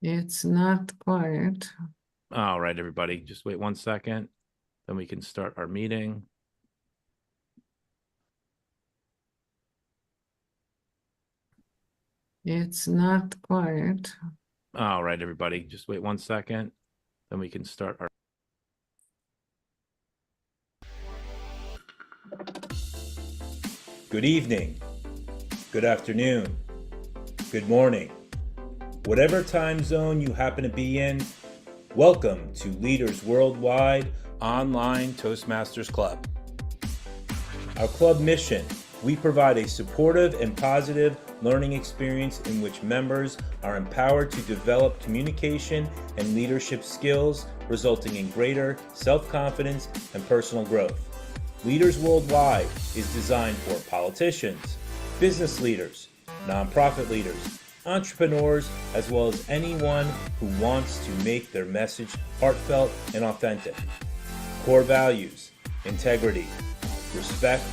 It's not quiet. All right, everybody, just wait 1 second, then we can start our meeting. It's not quiet. All right, everybody, just wait 1 second, then we can start our. Good evening, good afternoon, good morning. Whatever time zone you happen to be in, welcome to Leaders Worldwide Online Toastmasters Club. Our club mission: we provide a supportive and positive learning experience in which members are empowered to develop communication and leadership skills, resulting in greater self-confidence and personal growth. Leaders Worldwide is designed for politicians, business leaders, nonprofit leaders, entrepreneurs, as well as anyone who wants to make their message heartfelt and authentic. Core values: integrity, respect,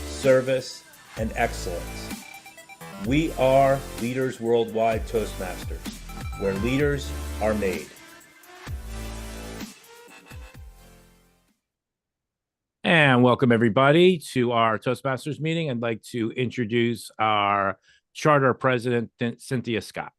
service, and excellence. We are Leaders Worldwide Toastmasters, where leaders are made. And welcome, everybody, to our Toastmasters meeting. I'd like to introduce our charter president, Cynthia Scott.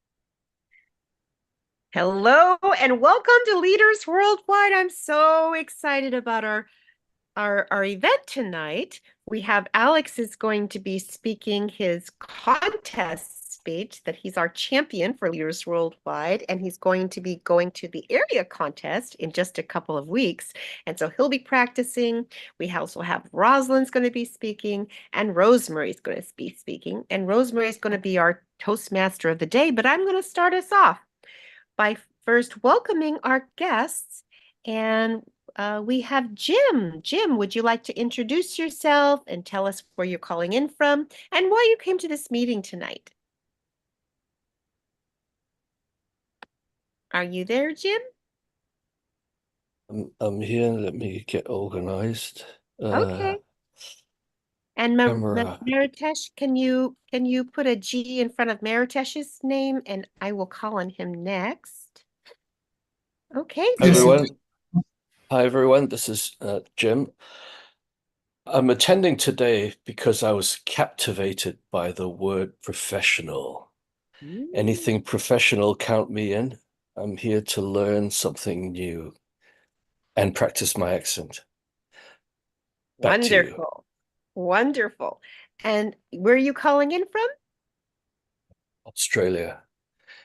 Hello and welcome to Leaders Worldwide. I'm so excited about our event tonight. We have Alex is going to be speaking his contest speech that he's our champion for Leaders Worldwide, and he's going to be going to the area contest in just a couple of weeks. And so he'll be practicing. We also have Rosalind's going to be speaking, and Rosemary's going to be speaking. And Rosemary's going to be our Toastmaster of the day, but I'm going to start us off by first welcoming our guests. And we have Jim. Jim, would you like to introduce yourself and tell us where you're calling in from and why you came to this meeting tonight? Are you there, Jim? I'm here. Let me get organized. Okay. And Maritesh, can you put a G in front of Maritesh's name, and I will call on him next. Okay. Everyone. Hi, everyone. This is Jim. I'm attending today because I was captivated by the word professional. Anything professional, count me in. I'm here to learn something new and practice my accent. Back to you. Wonderful. Wonderful. And where are you calling in from? Australia.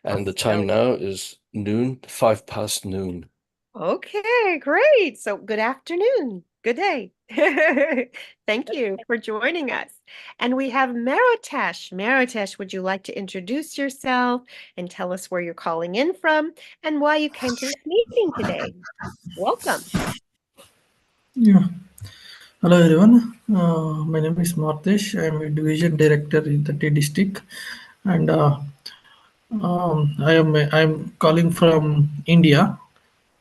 And the time now is noon, 5 past noon. Okay, great. So good afternoon. Good day. Thank you for joining us. And we have Maritesh. Maritesh, would you like to introduce yourself and tell us where you're calling in from and why you came to this meeting today? Welcome. Yeah. Hello everyone. My name is Martesh. I am a division director in the T district, and I'm calling from India,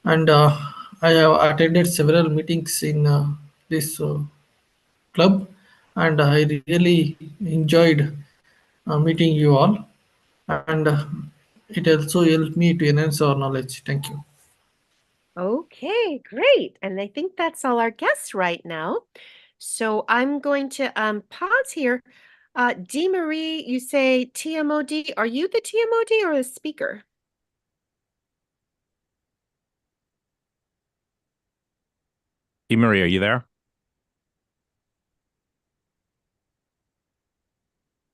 and I have attended several meetings in this club, and I really enjoyed meeting you all, and it also helped me to enhance our knowledge. Thank you. Okay, great. And I think that's all our guests right now. So I'm going to pause here. D. Marie, you say TMOD. Are you the TMOD or the speaker? Marie, are you there?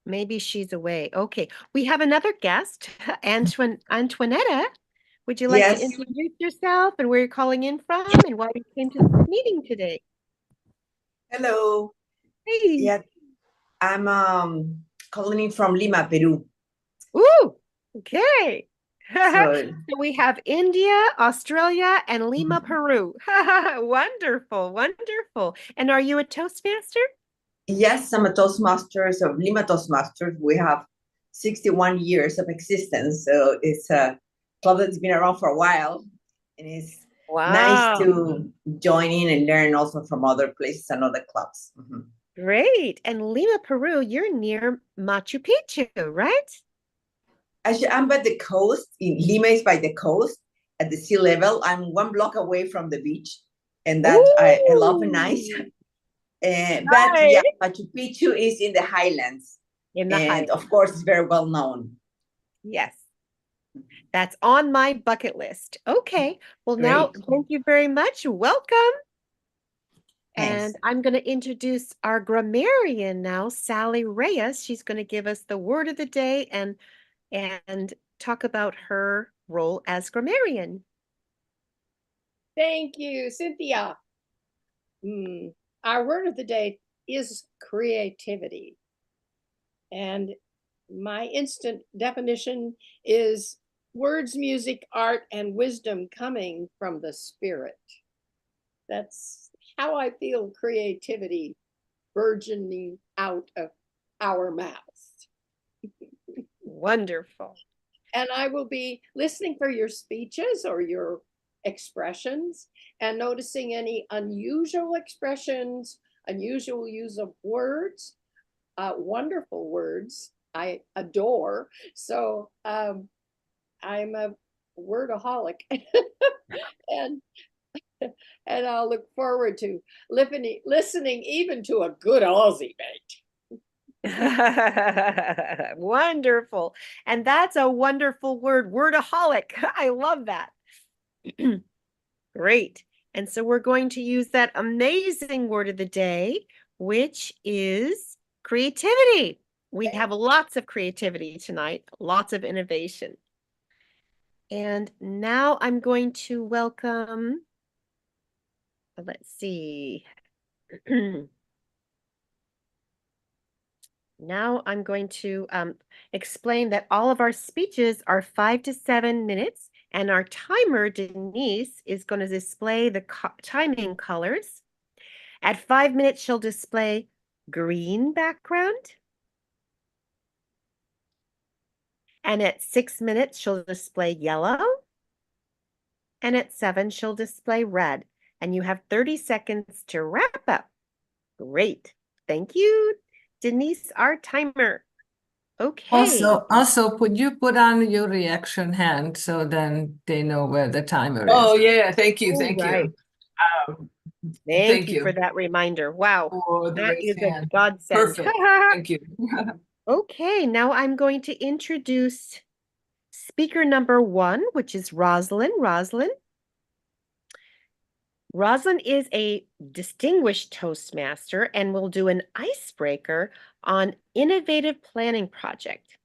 Maybe she's away. Okay. We have another guest, Antoinetta. Would you like to introduce yourself and where you're calling in from and why you came to this meeting today? Hello. Hey. Yeah, I'm calling in from Lima, Peru. Ooh, okay. So So we have India, Australia, and Lima, Peru. Wonderful, wonderful. And are you a Toastmaster? yes, I'm a Toastmasters of Lima Toastmasters. We have 61 years of existence. So it's a club that's been around for a while. And it's nice to join in and learn also from other places and other clubs. Mm-hmm. Great. And Lima, Peru, you're near Machu Picchu, right? Actually, I'm by the coast. In Lima is by the coast at the sea level. I'm 1 block away from the beach, and that I love it nice. But yeah, Machu Picchu is in the highlands, and of course, it's very well known. Yes, that's on my bucket list. Okay, well now, Great. thank you very much. Welcome. Thanks. And I'm going to introduce our grammarian now, Sally Reyes. She's going to give us the word of the day and talk about her role as grammarian. Thank you, Cynthia. Our word of the day is creativity. And my instant definition is words, music, art, and wisdom coming from the spirit. That's how I feel creativity burgeoning out of our mouths. Wonderful. And I will be listening for your speeches or your expressions and noticing any unusual expressions, unusual use of words, wonderful words I adore. So I'm a wordaholic and I'll look forward to listening even to a good Aussie mate. Wonderful. And that's a wonderful word, wordaholic. I love that. Great. And so we're going to use that amazing word of the day, which is creativity. We have lots of creativity tonight, lots of innovation. And now I'm going to welcome, let's see. Now I'm going to explain that all of our speeches are 5 to 7 minutes, and our timer, Denise, is going to display the timing colors. At 5 minutes, she'll display green background. And at 6 minutes, she'll display yellow. And at 7, she'll display red. And you have 30 seconds to wrap up. Great. Thank you, Denise, our timer. Okay. Also, could you put on your reaction hand so then they know where the timer is? Oh, yeah. Thank you. Thank Right. you. Thank you for that reminder. Wow. For the That raised is a hand. godsend. Perfect. Thank you. Okay, now I'm going to introduce speaker number 1, which is Rosalind. Rosalind is a distinguished Toastmaster and will do an icebreaker on innovative planning project.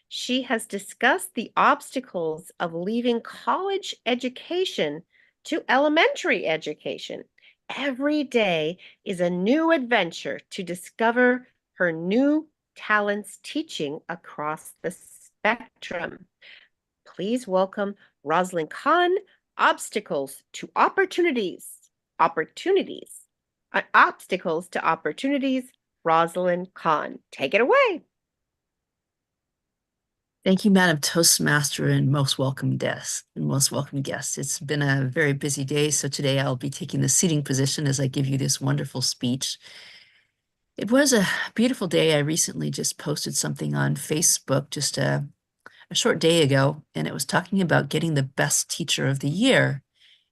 She has discussed the obstacles of leaving college education to elementary education. Every day is a new adventure to discover her new talents teaching across the spectrum. Please welcome Rosalind Kahn, Obstacles to Opportunities. Obstacles to Opportunities, Rosalind Kahn. Take it away. Thank you, Madam Toastmaster, and most welcome guests. It's been a very busy day, so today I'll be taking the seating position as I give you this wonderful speech. It was a beautiful day. I recently just posted something on Facebook just a short day ago, and it was talking about getting the best teacher of the year.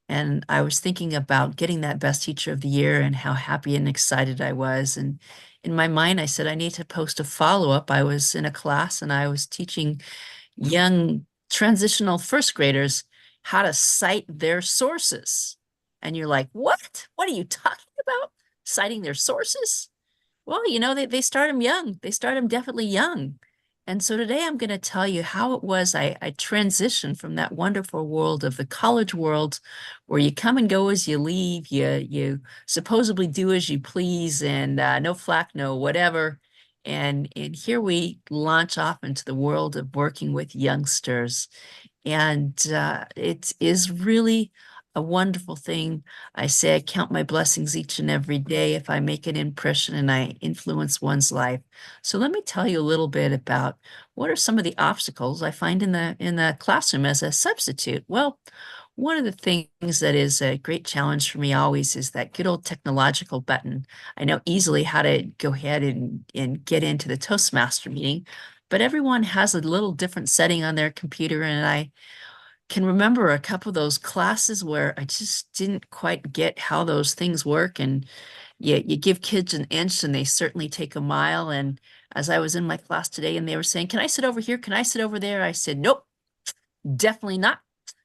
And I was thinking about getting that best teacher of the year and how happy and excited I was. And in my mind, I said, I need to post a follow-up. I was in a class and I was teaching young transitional first graders how to cite their sources. And you're like, what? What are you talking about? Citing their sources? Well, you know, they start them young. They start them definitely young. And so today I'm going to tell you how it was I transitioned from that wonderful world of the college world where you come and go as you leave, you supposedly do as you please, and no flack, no whatever. And here we launch off into the world of working with youngsters. And it is really a wonderful thing. I say I count my blessings each and every day if I make an impression and I influence one's life. So let me tell you a little bit about what are some of the obstacles I find in the classroom as a substitute. Well, one of the things that is a great challenge for me always is that good old technological button. I know easily how to go ahead and get into the Toastmaster meeting, but everyone has a little different setting on their computer. And I can remember a couple of those classes where I just didn't quite get how those things work. And you give kids an inch and they certainly take a mile. And as I was in my class today and they were saying, can I sit over here? Can I sit over there? I said, nope, definitely not.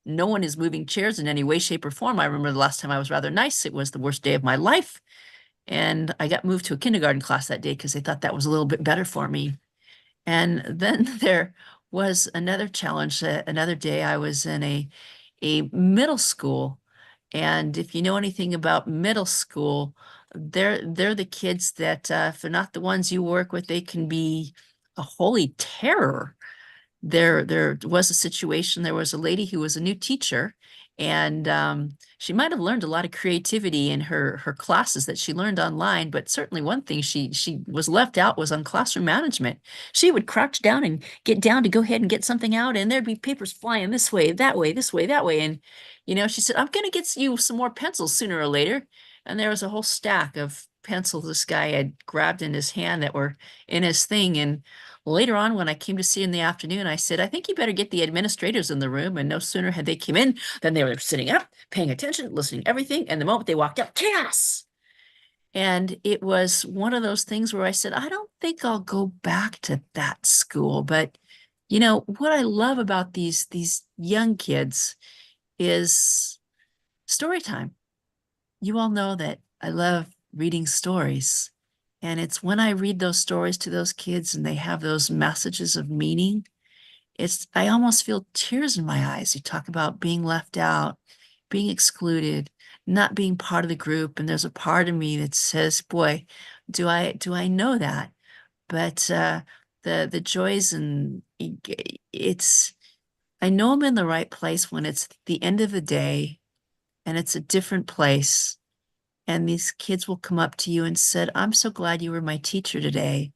No one is moving chairs in any way, shape, or form. I remember the last time I was rather nice. It was the worst day of my life. And I got moved to a kindergarten class that day because they thought that was a little bit better for me. And then there was another challenge. Another day I was in a middle school. And if you know anything about middle school, they're the kids that if they're not the ones you work with, they can be a holy terror. There was a situation, there was a lady who was a new teacher, and she might have learned a lot of creativity in her classes that she learned online, but certainly one thing she was left out was on classroom management. She would crouch down and get down to go ahead and get something out, and there'd be papers flying this way, that way, this way, that way. And she said, I'm gonna get you some more pencils sooner or later. And there was a whole stack of pencils this guy had grabbed in his hand that were in his thing. And later on, when I came to see in the afternoon, I said, I think you better get the administrators in the room. And no sooner had they come in than they were sitting up, paying attention, listening to everything. And the moment they walked out, chaos. And it was one of those things where I said, I don't think I'll go back to that school. But what I love about these young kids is story time. You all know that I love reading stories. And it's when I read those stories to those kids and they have those messages of meaning, I almost feel tears in my eyes. You talk about being left out, being excluded, not being part of the group. And there's a part of me that says, boy, do I know that? But the joys, and I know I'm in the right place when it's the end of the day and it's a different place. And these kids will come up to you and said, I'm so glad you were my teacher today.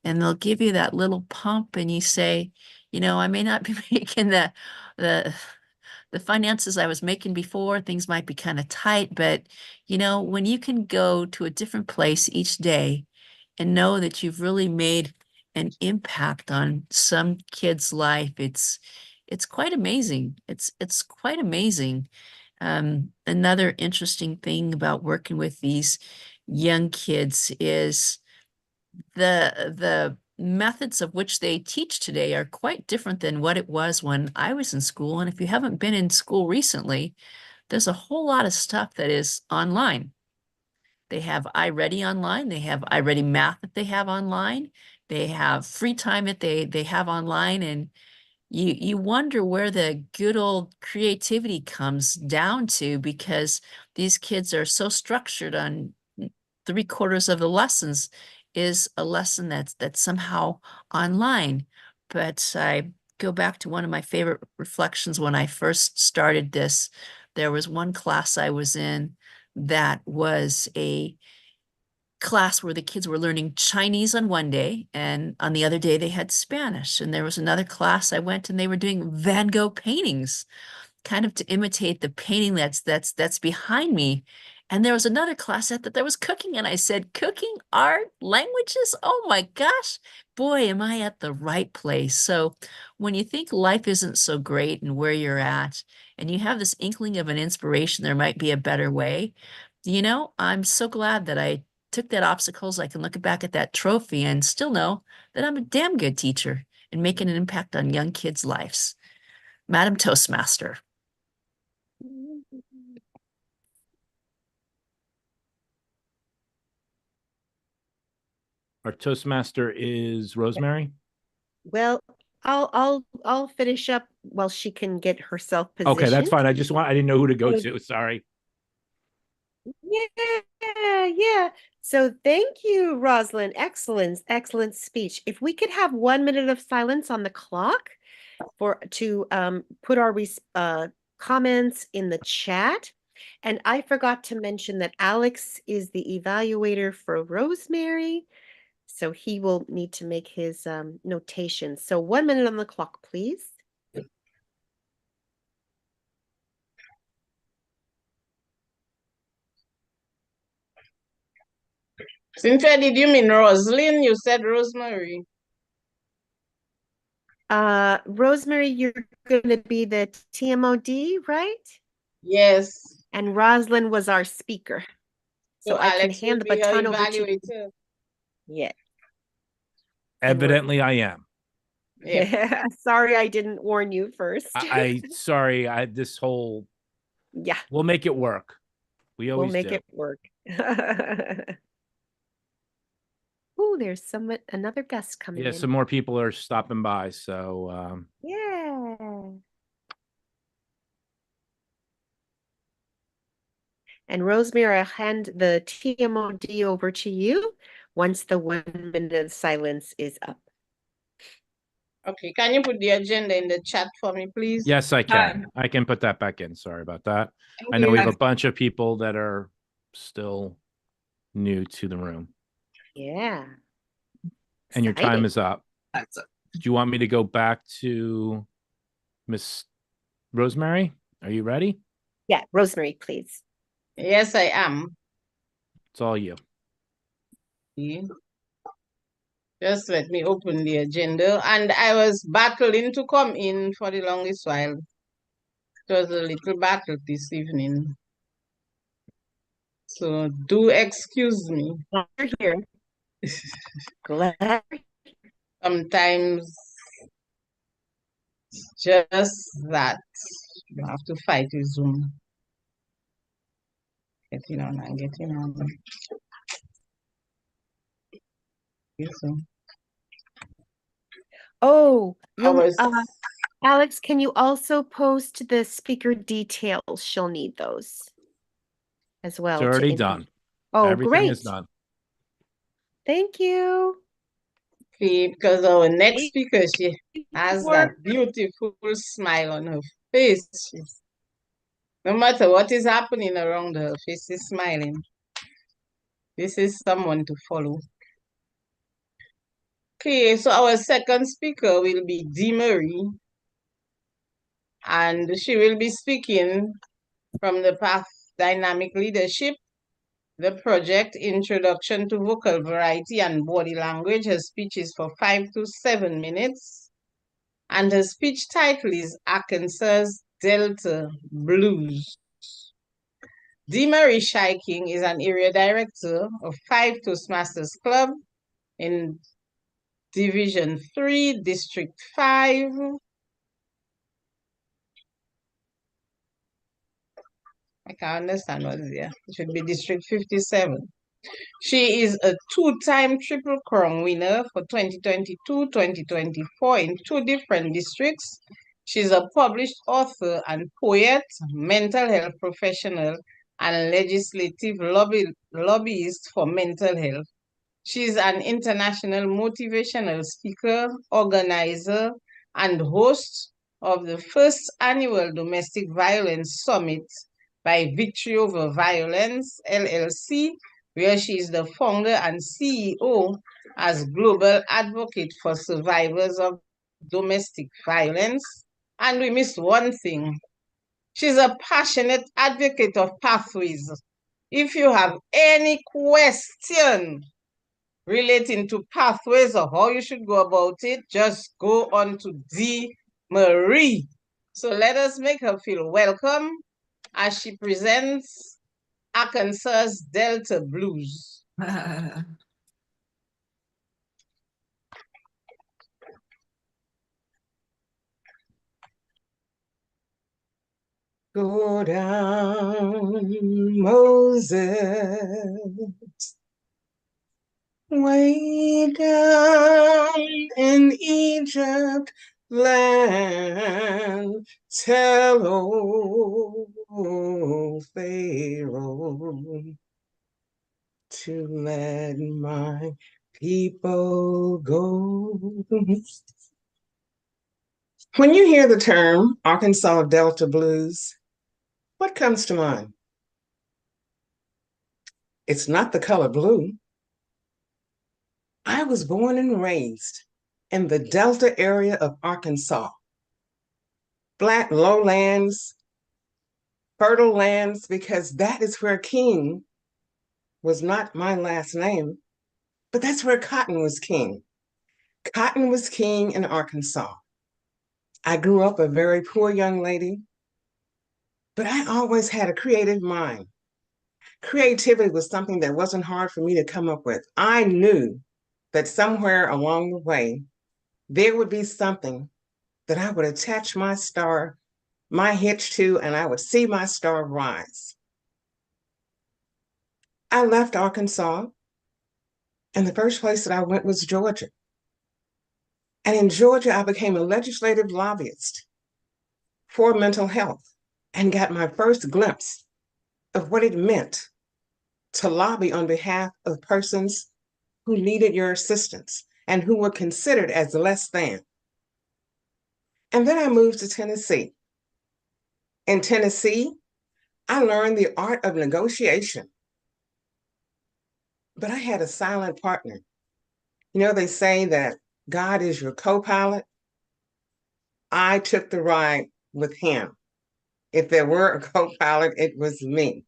And they'll give you that little pump and you say, I may not be making the finances I was making before, things might be kind of tight, but when you can go to a different place each day and know that you've really made an impact on some kid's life, it's quite amazing. It's quite amazing. Another interesting thing about working with these young kids is the methods of which they teach today are quite different than what it was when I was in school. And if you haven't been in school recently, there's a whole lot of stuff that is online. They have iReady online. They have iReady Math that they have online. They have free time that they have online. And you wonder where the good old creativity comes down to, because these kids are so structured on 3/4 of the lessons is a lesson that's somehow online. But I go back to one of my favorite reflections when I first started this. There was one class I was in that was a class where the kids were learning Chinese on one day, and on the other day they had Spanish. And there was another class I went and they were doing Van Gogh paintings, kind of to imitate the painting that's behind me. And there was another class that there was cooking, and I said, cooking, art, languages? Oh my gosh, boy, am I at the right place. So when you think life isn't so great and where you're at, and you have this inkling of an inspiration, there might be a better way. I'm so glad that I took that obstacles. I can look back at that trophy and still know that I'm a damn good teacher and making an impact on young kids' lives. Madam Toastmaster. Our Toastmaster is Rosemary. Well, I'll finish up while she can get herself positioned. Okay, that's fine. I didn't know who to go to. Sorry. Yeah. So thank you, Rosalind. Excellent speech. If we could have 1 minute of silence on the clock to put our comments in the chat. And I forgot to mention that Alex is the evaluator for Rosemary, so he will need to make his notations. So 1 minute on the clock, please. Cynthia, did you mean Rosalind? You said Rosemary. Rosemary, you're going to be the TMOD, right? Yes. And Roslyn was our speaker. So So I can Alex will hand the be your baton over to you. evaluator. Yeah. Evidently, I am. Yeah. Sorry, I didn't warn you first. Sorry. This whole. Yeah. We'll make it work. We always We'll make do. it work. Oh, there's another guest coming Yeah, in. some more people are stopping by. So Yeah. And Rosemary, I'll hand the TMOD over to you once the 1 minute of silence is up. Okay, can you put the agenda in the chat for me, please? yes, I can. I can put that back in. Sorry about that. Thank I know we you. have a bunch of people that are still new to the room. Yeah. And your time Exciting. is up. Do you want me to go back to Miss Rosemary? Are you ready? Yeah, Rosemary, please. Yes, I am. It's all you. Okay. Just let me open the agenda. And I was battling to come in for the longest while. It was a little battle this evening. So do excuse me. You're here. Glad. Sometimes just that you have to fight with Zoom. Getting on and getting on. So, Oh, Hours. Alex, can you also post the speaker details? She'll need those as well. It's already done. Oh, Everything great. is done. Thank you. Okay, because our next speaker, she has that beautiful smile on her face. No matter what is happening around her, face is smiling. This is someone to follow. Okay, so our second speaker will be Dee Marie, and she will be speaking from the Path Dynamic Leadership, the project Introduction to Vocal Variety and Body Language. Her speech is for 5 to 7 minutes, and her speech title is Arkansas's Delta Blues. Dee Marie King is an area director of 5 Toastmasters Club in Division 3, District 5. I can't understand what's there. It should be District 57. She is a 2-time Triple Crown winner for 2022-2024 in 2 different districts. She's a published author and poet, mental health professional, and legislative lobbyist for mental health. She's an international motivational speaker, organizer, and host of the first annual Domestic Violence Summit by Victory Over Violence, LLC, where she is the founder and CEO as global advocate for survivors of domestic violence. And we missed one thing. She's a passionate advocate of pathways. If you have any question relating to pathways or how you should go about it, just go on to Dee Marie. So let us make her feel welcome as she presents Arkansas's Delta Blues. Go down, Moses, way down in Egypt land, tell old Pharaoh to let my people go. When you hear the term Arkansas Delta Blues, what comes to mind? It's not the color blue. I was born and raised in the Delta area of Arkansas. Flat lowlands, fertile lands, because that is where King was not my last name, but that's where cotton was king. Cotton was king in Arkansas. I grew up a very poor young lady, but I always had a creative mind. Creativity was something that wasn't hard for me to come up with. I knew that somewhere along the way, there would be something that I would attach my hitch to, and I would see my star rise. I left Arkansas, and the first place that I went was Georgia. And in Georgia, I became a legislative lobbyist for mental health and got my first glimpse of what it meant to lobby on behalf of persons who needed your assistance and who were considered as less than. And then I moved to Tennessee. In Tennessee, I learned the art of negotiation. But I had a silent partner. You know, they say that God is your co-pilot. I took the ride with him. If there were a co-pilot, it was me.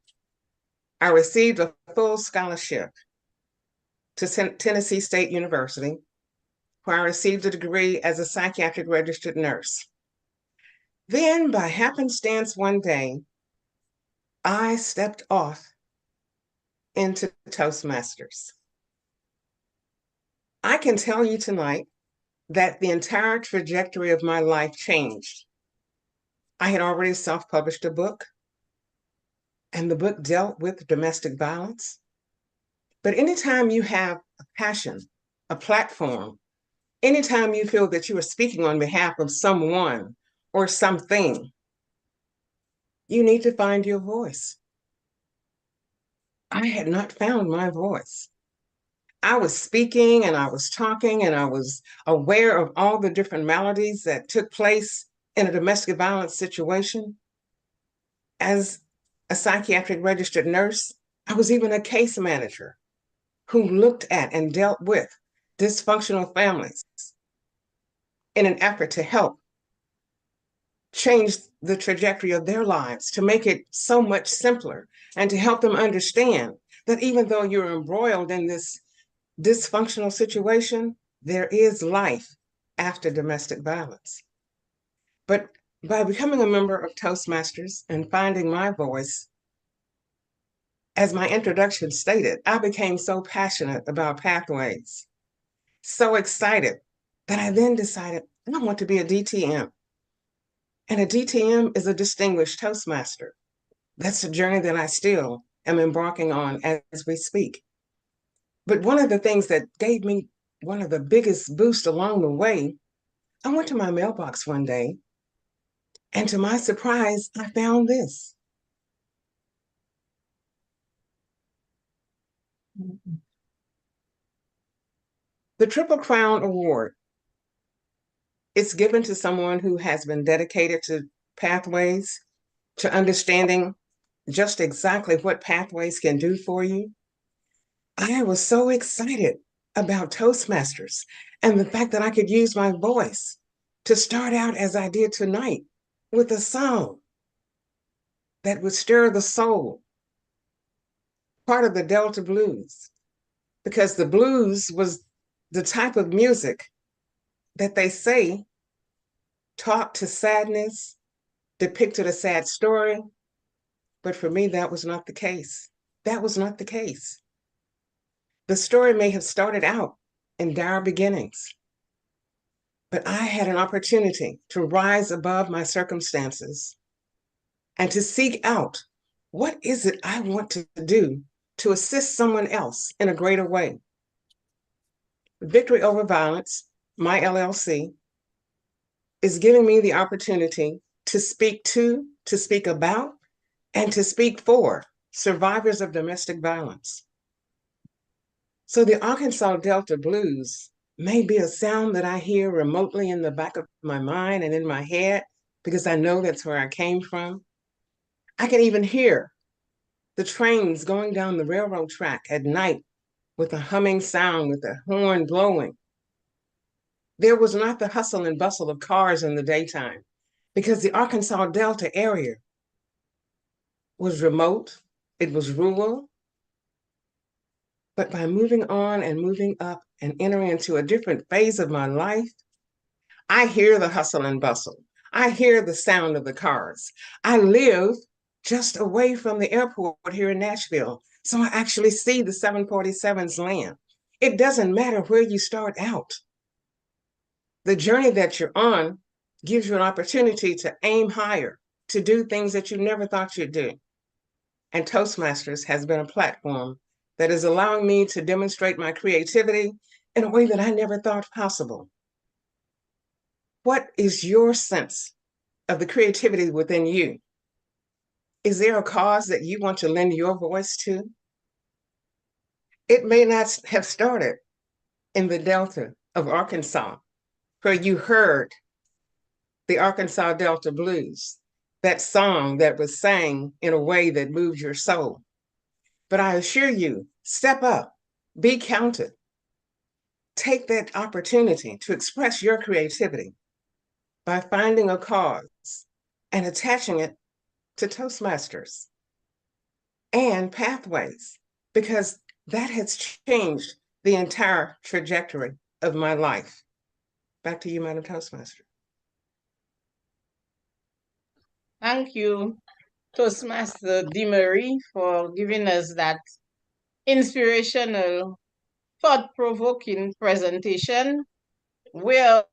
I received a full scholarship to Tennessee State University, where I received a degree as a psychiatric registered nurse. Then, by happenstance one day, I stepped off into Toastmasters. I can tell you tonight that the entire trajectory of my life changed. I had already self-published a book, and the book dealt with domestic violence. But anytime you have a passion, a platform, anytime you feel that you are speaking on behalf of someone or something, you need to find your voice. I had not found my voice. I was speaking and I was talking and I was aware of all the different maladies that took place in a domestic violence situation. As a psychiatric registered nurse, I was even a case manager who looked at and dealt with dysfunctional families in an effort to help change the trajectory of their lives, to make it so much simpler, and to help them understand that even though you're embroiled in this dysfunctional situation, there is life after domestic violence. But by becoming a member of Toastmasters and finding my voice, as my introduction stated, I became so passionate about pathways, so excited that I then decided I want to be a DTM. And a DTM is a distinguished Toastmaster. That's a journey that I still am embarking on as we speak. But one of the things that gave me one of the biggest boosts along the way, I went to my mailbox one day, and to my surprise, I found this. The Triple Crown Award. It's given to someone who has been dedicated to pathways, to understanding just exactly what pathways can do for you. I was so excited about Toastmasters and the fact that I could use my voice to start out as I did tonight with a song that would stir the soul, part of the Delta blues, because the blues was the type of music that they say talked to sadness, depicted a sad story. But for me, that was not the case. That was not the case. The story may have started out in dire beginnings, but I had an opportunity to rise above my circumstances and to seek out what is it I want to do to assist someone else in a greater way. Victory Over Violence, my LLC, is giving me the opportunity to speak to, to speak about, and to speak for survivors of domestic violence. So the Arkansas Delta Blues may be a sound that I hear remotely in the back of my mind and in my head, because I know that's where I came from. I can even hear the trains going down the railroad track at night with a humming sound, with the horn blowing. There was not the hustle and bustle of cars in the daytime, because the Arkansas Delta area was remote, it was rural. But by moving on and moving up and entering into a different phase of my life, I hear the hustle and bustle. I hear the sound of the cars. I live just away from the airport here in Nashville, so I actually see the 747s land. It doesn't matter where you start out. The journey that you're on gives you an opportunity to aim higher, to do things that you never thought you'd do. And Toastmasters has been a platform that is allowing me to demonstrate my creativity in a way that I never thought possible. What is your sense of the creativity within you? Is there a cause that you want to lend your voice to? It may not have started in the Delta of Arkansas, where you heard the Arkansas Delta Blues, that song that was sang in a way that moved your soul. But I assure you, step up, be counted. Take that opportunity to express your creativity by finding a cause and attaching it to Toastmasters and Pathways, because that has changed the entire trajectory of my life. Back to you, Madam Toastmaster. Thank you, Toastmaster DeMarie, for giving us that inspirational, thought-provoking presentation where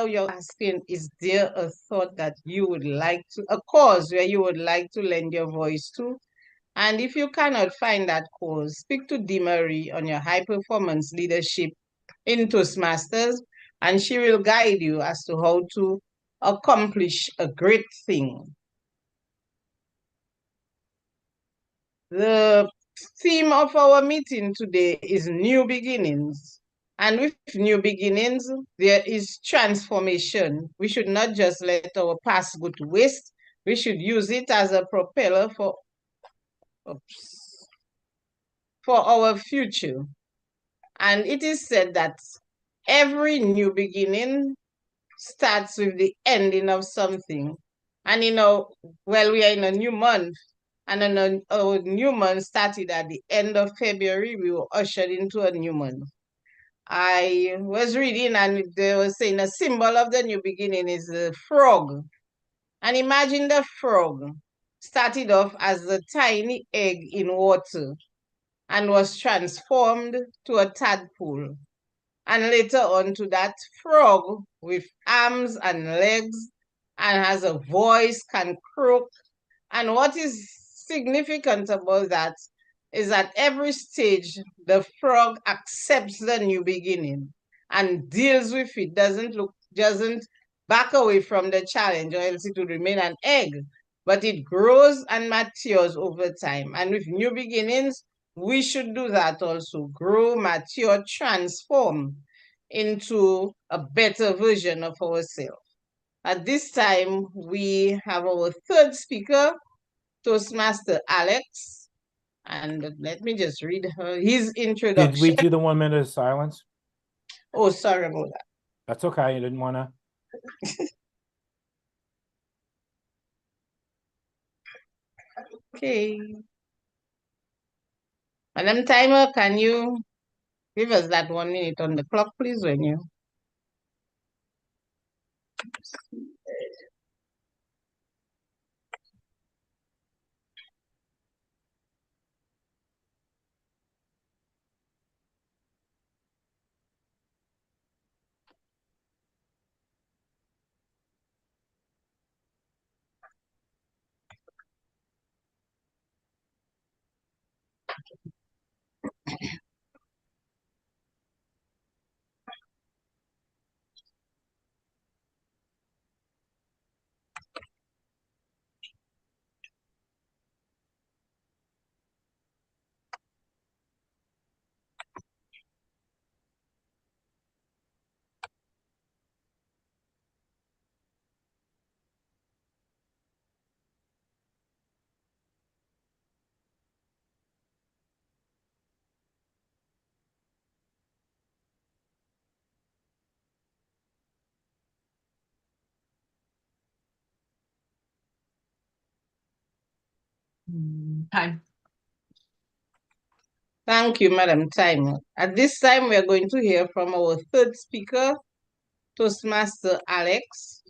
you're asking, is there a thought that you would like to, a cause where you would like to lend your voice to? And if you cannot find that cause, speak to DeMarie on your high-performance leadership in Toastmasters, and she will guide you as to how to accomplish a great thing. The theme of our meeting today is new beginnings. And with new beginnings, there is transformation. We should not just let our past go to waste. We should use it as a propeller for our future. And it is said that every new beginning starts with the ending of something. And we are in a new month, and our new month started at the end of February. We were ushered into a new month. I was reading, and they were saying a symbol of the new beginning is a frog. And imagine the frog started off as a tiny egg in water and was transformed to a tadpole. And later on to that frog with arms and legs and has a voice, can croak. And what is significant about that is at every stage, the frog accepts the new beginning and deals with it, doesn't back away from the challenge, or else it would remain an egg. But it grows and matures over time. And with new beginnings, we should do that also. Grow, mature, transform into a better version of ourselves. At this time, we have our third speaker, Toastmaster Alex. And let me just read his introduction. Did we do the 1 minute of silence? Oh, sorry about that. That's okay. You didn't want to. Okay. Madam Timer, can you give us that 1 minute on the clock, please, when you... Time. Thank you, Madam Timer. At this time, we are going to hear from our third speaker, Toastmaster Alex.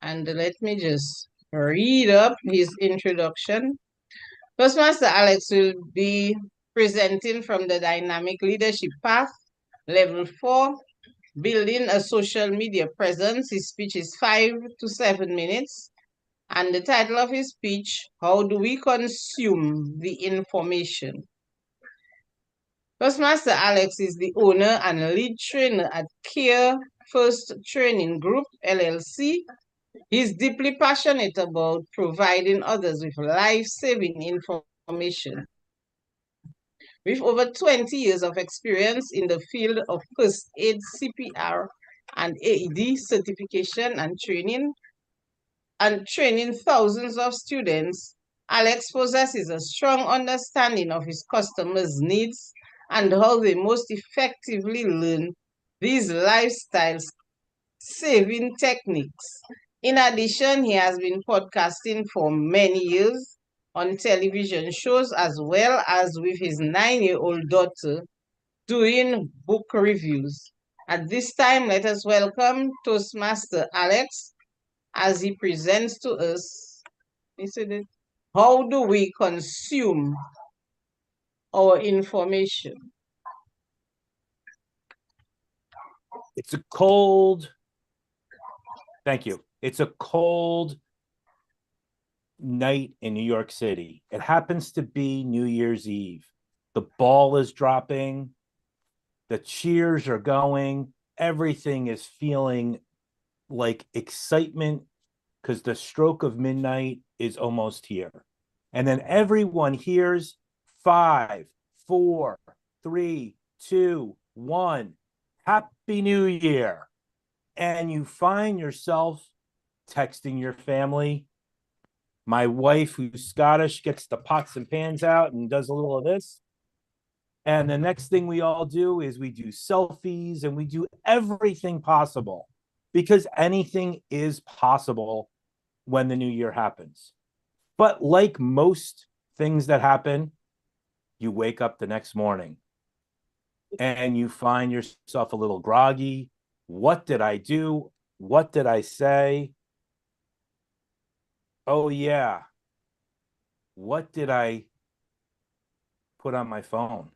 And let me just read up his introduction. Toastmaster Alex will be presenting from the Dynamic Leadership Path, Level 4, Building a Social Media Presence. His speech is 5 to 7 minutes. And the title of his speech, How Do We Consume the Information? Toastmaster Alex is the owner and lead trainer at Care First Training Group, LLC. He's deeply passionate about providing others with life-saving information. With over 20 years of experience in the field of first aid, CPR, and AED certification and training thousands of students, Alex possesses a strong understanding of his customers' needs and how they most effectively learn these lifestyle saving techniques. In addition, he has been podcasting for many years on television shows, as well as with his 9-year-old daughter doing book reviews. At this time, let us welcome Toastmaster Alex as he presents to us, how do we consume our information? It's a cold, thank you. It's a cold night in New York City. It happens to be New Year's Eve. The ball is dropping. The cheers are going. Everything is feeling like excitement because the stroke of midnight is almost here. And then everyone hears 5, 4, 3, 2, 1. Happy New Year. And you find yourself texting your family. My wife, who's Scottish, gets the pots and pans out and does a little of this. And the next thing we all do is we do selfies and we do everything possible because anything is possible when the new year happens. But like most things that happen, you wake up the next morning and you find yourself a little groggy. What did I do? What did I say? Oh, yeah. What did I put on my phone?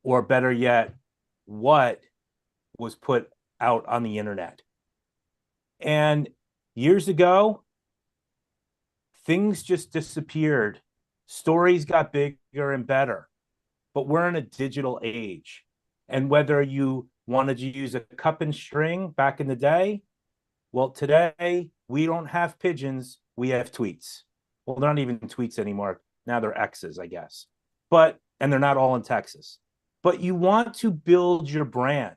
Or better yet, what was put out on the internet? And years ago, things just disappeared. Stories got bigger and better. But we're in a digital age. And whether you wanted to use a cup and string back in the day, well, today we don't have pigeons, we have tweets. Well, they're not even tweets anymore. Now they're X's, I guess. And they're not all in Texas. But you want to build your brand.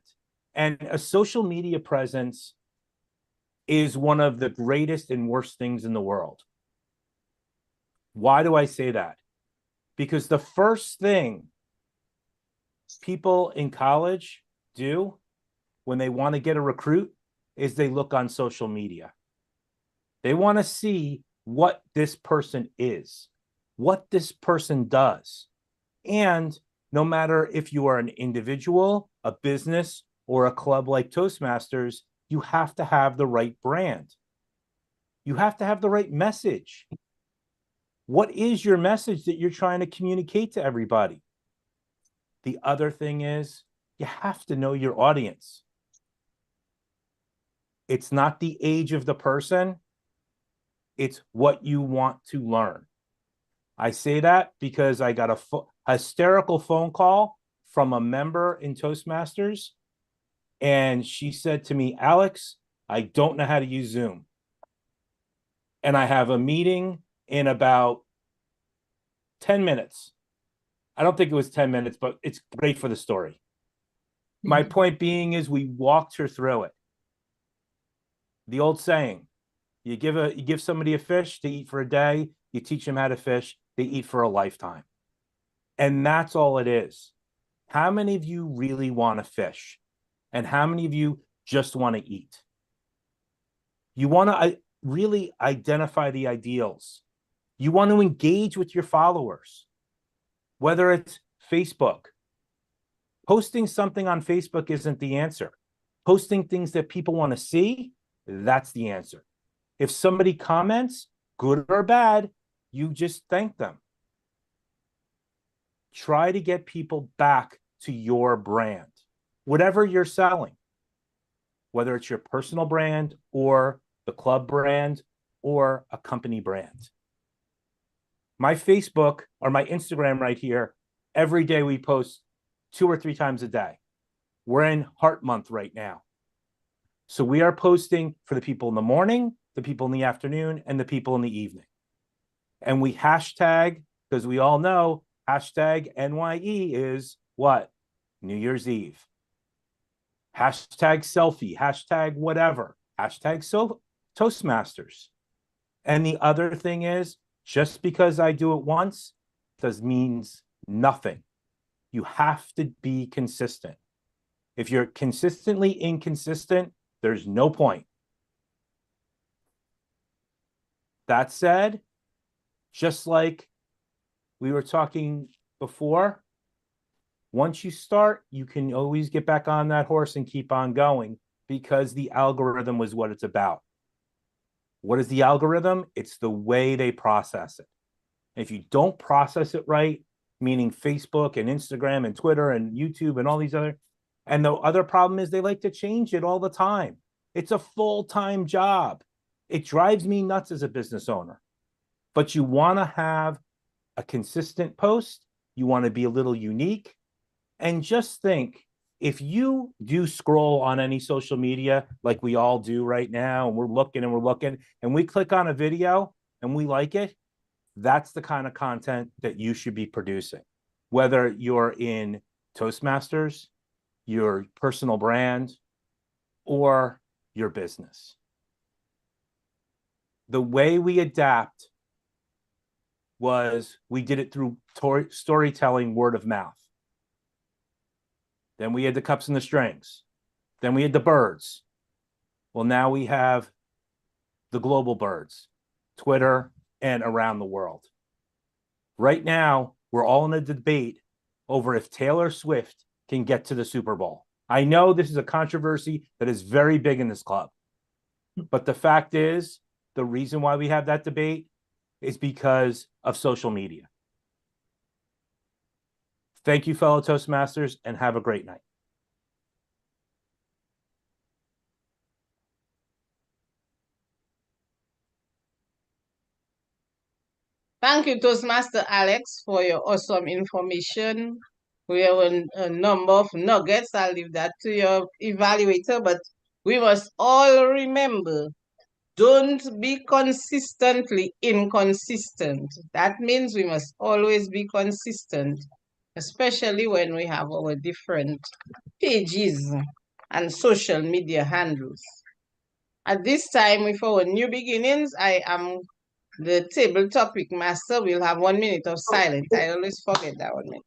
And a social media presence is one of the greatest and worst things in the world. Why do I say that? Because the first thing people in college do when they want to get a recruit is they look on social media. They want to see what this person is, what this person does. And no matter if you are an individual, a business, or a club like Toastmasters, you have to have the right brand. You have to have the right message. What is your message that you're trying to communicate to everybody? The other thing is you have to know your audience. It's not the age of the person. It's what you want to learn. I say that because I got a hysterical phone call from a member in Toastmasters. And she said to me, Alex, I don't know how to use Zoom. And I have a meeting in about 10 minutes. I don't think it was 10 minutes, but it's great for the story. My point being is we walked her through it. The old saying, you give somebody a fish to eat for a day, you teach them how to fish, they eat for a lifetime. And that's all it is. How many of you really want to fish? And how many of you just want to eat? You want to really identify the ideals. You want to engage with your followers, whether it's Facebook. Posting something on Facebook isn't the answer. Posting things that people want to see, that's the answer. If somebody comments, good or bad, you just thank them. Try to get people back to your brand, whatever you're selling, whether it's your personal brand or the club brand or a company brand. My Facebook or my Instagram right here, every day we post 2 or 3 times a day. We're in Heart Month right now. So we are posting for the people in the morning, the people in the afternoon, and the people in the evening. And we hashtag, because we all know hashtag NYE is what? New Year's Eve. Hashtag selfie, hashtag whatever, hashtag Toastmasters. And the other thing is, just because I do it once means nothing. You have to be consistent. If you're consistently inconsistent, there's no point. That said, just like we were talking before, once you start, you can always get back on that horse and keep on going, because the algorithm was what it's about. What is the algorithm? It's the way they process it. If you don't process it right, meaning Facebook and Instagram and Twitter and YouTube and all these other, and the other problem is they like to change it all the time. It's a full-time job. It drives me nuts as a business owner. But you want to have a consistent post. You want to be a little unique. And just think, if you do scroll on any social media like we all do right now, and we're looking and we click on a video and we like it, that's the kind of content that you should be producing. Whether you're in Toastmasters, your personal brand, or your business. The way we adapt was we did it through storytelling, word of mouth. Then we had the cups and the strings. Then we had the birds. Well, now we have the global birds, Twitter and around the world. Right now, we're all in a debate over if Taylor Swift can get to the Super Bowl. I know this is a controversy that is very big in this club. But the fact is, the reason why we have that debate is because of social media. Thank you, fellow Toastmasters, and have a great night. Thank you, Toastmaster Alex, for your awesome information. We have a number of nuggets. I'll leave that to your evaluator, but we must all remember, don't be consistently inconsistent. That means we must always be consistent, especially when we have our different pages and social media handles. At this time, with our new beginnings, I am the table topic master. We'll have 1 minute of silence. I always forget that 1 minute.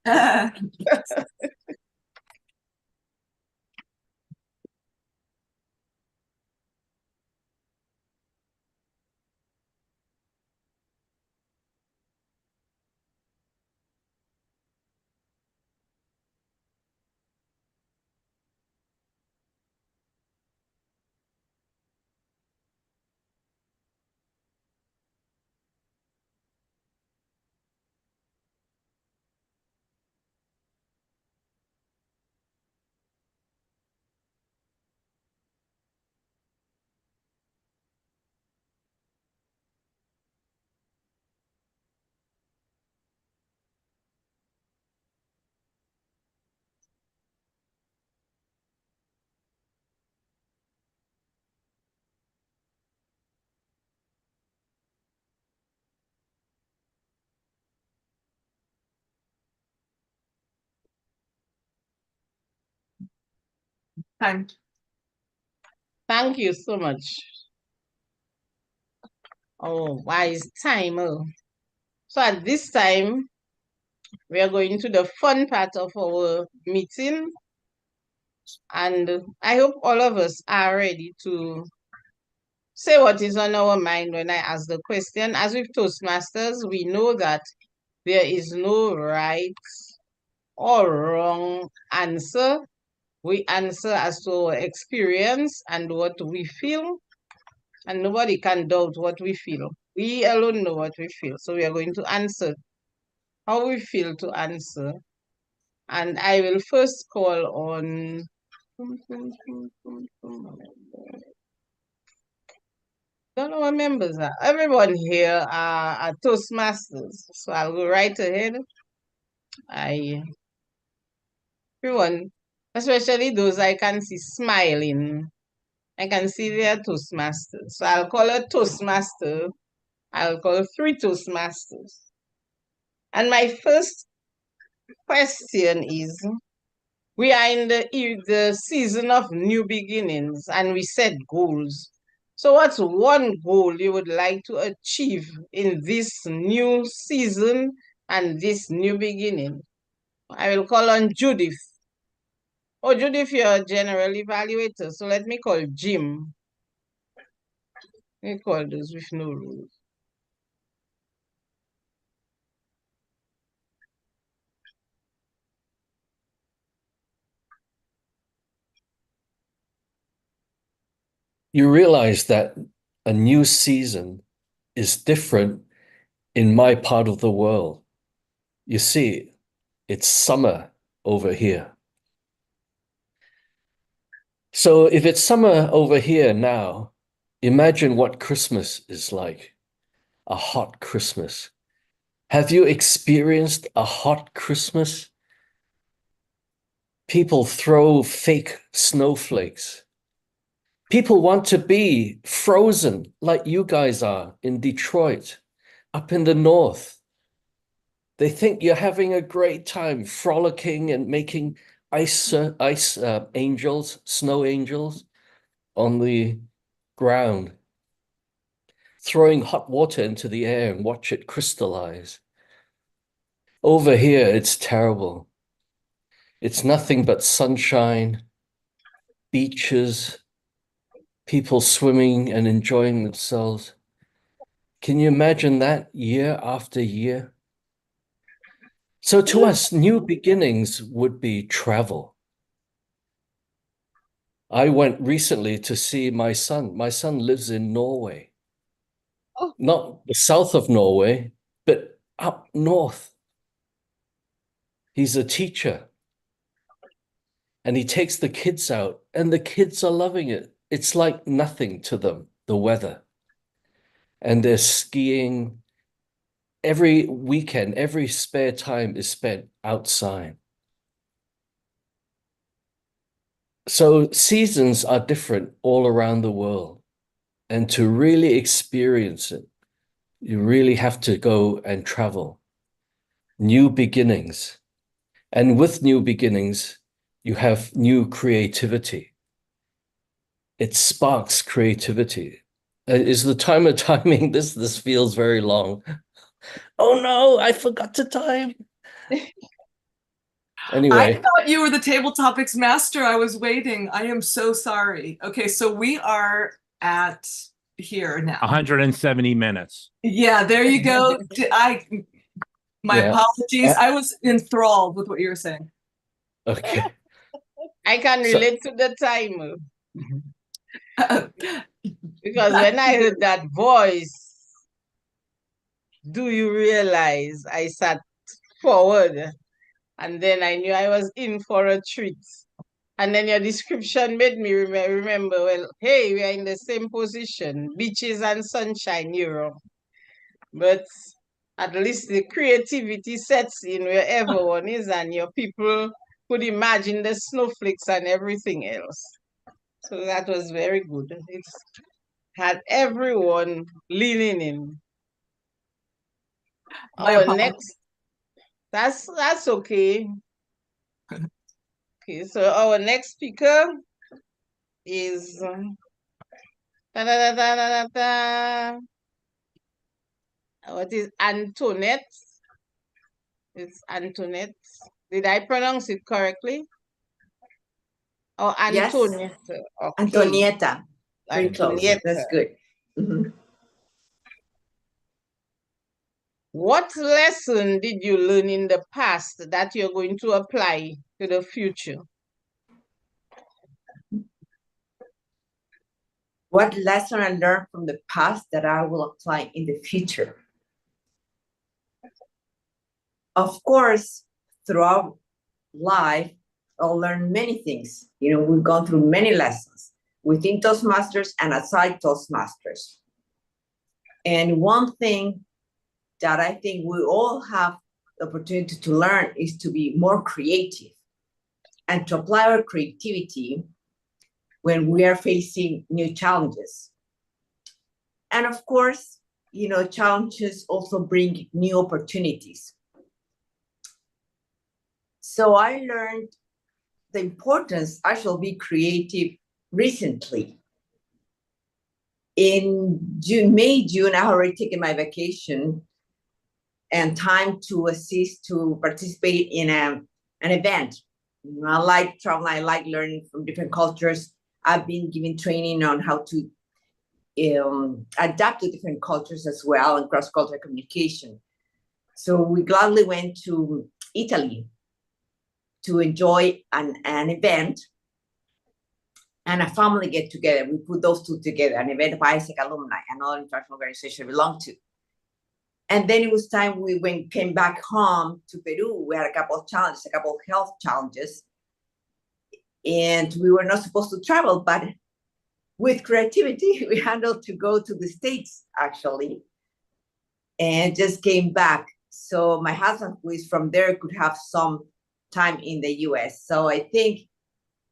Thank you so much. Oh, wise timer. So at this time, we are going to the fun part of our meeting. And I hope all of us are ready to say what is on our mind when I ask the question. As with Toastmasters, we know that there is no right or wrong answer. We answer as to our experience and what we feel. and nobody can doubt what we feel. We alone know what we feel. So we are going to answer how we feel to answer. And I will first call on don't know what members are. Everyone here are Toastmasters. So I'll go right ahead. Everyone, especially those I can see smiling. I can see they are Toastmasters. So I'll call a Toastmaster. I'll call 3 Toastmasters. And my first question is, we are in the season of new beginnings and we set goals. So what's one goal you would like to achieve in this new season and this new beginning? I will call on Judith. Oh, Judith, you're a general evaluator, so let me call Jim. Let me call those with no rules. You realize that a new season is different in my part of the world. You see, it's summer over here. So if it's summer over here now, imagine what Christmas is like, a hot Christmas. Have you experienced a hot Christmas? People throw fake snowflakes. People want to be frozen like you guys are in Detroit, up in the north. They think you're having a great time frolicking and making ice angels, snow angels on the ground, throwing hot water into the air and watch it crystallize. Over here, it's terrible. It's nothing but sunshine, beaches, people swimming and enjoying themselves. Can you imagine that year after year? So to us, new beginnings would be travel. I went recently to see my son. My son lives in Norway. Oh. Not the south of Norway, but up north. He's a teacher. And he takes the kids out, and the kids are loving it. It's like nothing to them, the weather. And they're skiing. Every weekend, every spare time is spent outside. So seasons are different all around the world. And to really experience it, you really have to go and travel. New beginnings. And with new beginnings, you have new creativity. It sparks creativity. Is the timer timing? This feels very long. Oh no, I forgot to time. Anyway. I thought you were the table topics master. I was waiting. I am so sorry. Okay, so we are at here now. 170 minutes. Yeah, there you go. My apologies. I was enthralled with what you were saying. Okay. I can relate to the timer. Because when I heard that voice, do you realize, I sat forward and then I knew I was in for a treat. And then your description made me remember, well, hey, we are in the same position, beaches and sunshine, Europe. But at least the creativity sets in wherever one is, and your people could imagine the snowflakes and everything else. So that was very good. It had everyone leaning in. Our next, that's okay. Okay, so our next speaker is what is Antoinette? It's Antoinette. Did I pronounce it correctly? Oh, Antonietta. Yes. Okay. Antonietta. Very close. Antonietta. That's good. Mm-hmm. What lesson did you learn in the past that you're going to apply to the future? What lesson I learned from the past that I will apply in the future? Of course, throughout life, I'll learn many things. We've gone through many lessons within Toastmasters and outside Toastmasters. And one thing that I think we all have the opportunity to learn is to be more creative and to apply our creativity when we are facing new challenges. And of course, challenges also bring new opportunities. So I learned the importance I shall be creative recently. In May, June, I had already taken my vacation and time to participate in an event. I like traveling, I like learning from different cultures. I've been giving training on how to adapt to different cultures as well and cross-cultural communication. So we gladly went to Italy to enjoy an event and a family get together. We put those two together, an event of ISEC alumni, another international organization I belong to. And then it was time we came back home to Peru. We had a couple of challenges, a couple of health challenges. And we were not supposed to travel, but with creativity, we handled to go to the States, actually, and just came back. So my husband, who is from there, could have some time in the US. So I think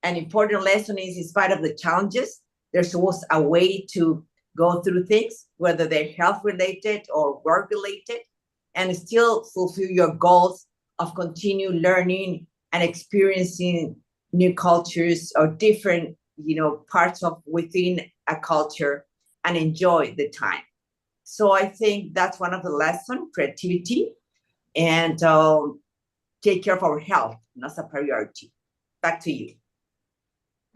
an important lesson is, in spite of the challenges, there's always a way to go through things, whether they're health-related or work-related, and still fulfill your goals of continue learning and experiencing new cultures or different, parts of within a culture and enjoy the time. So I think that's one of the lessons, creativity, and take care of our health. That's a priority. Back to you.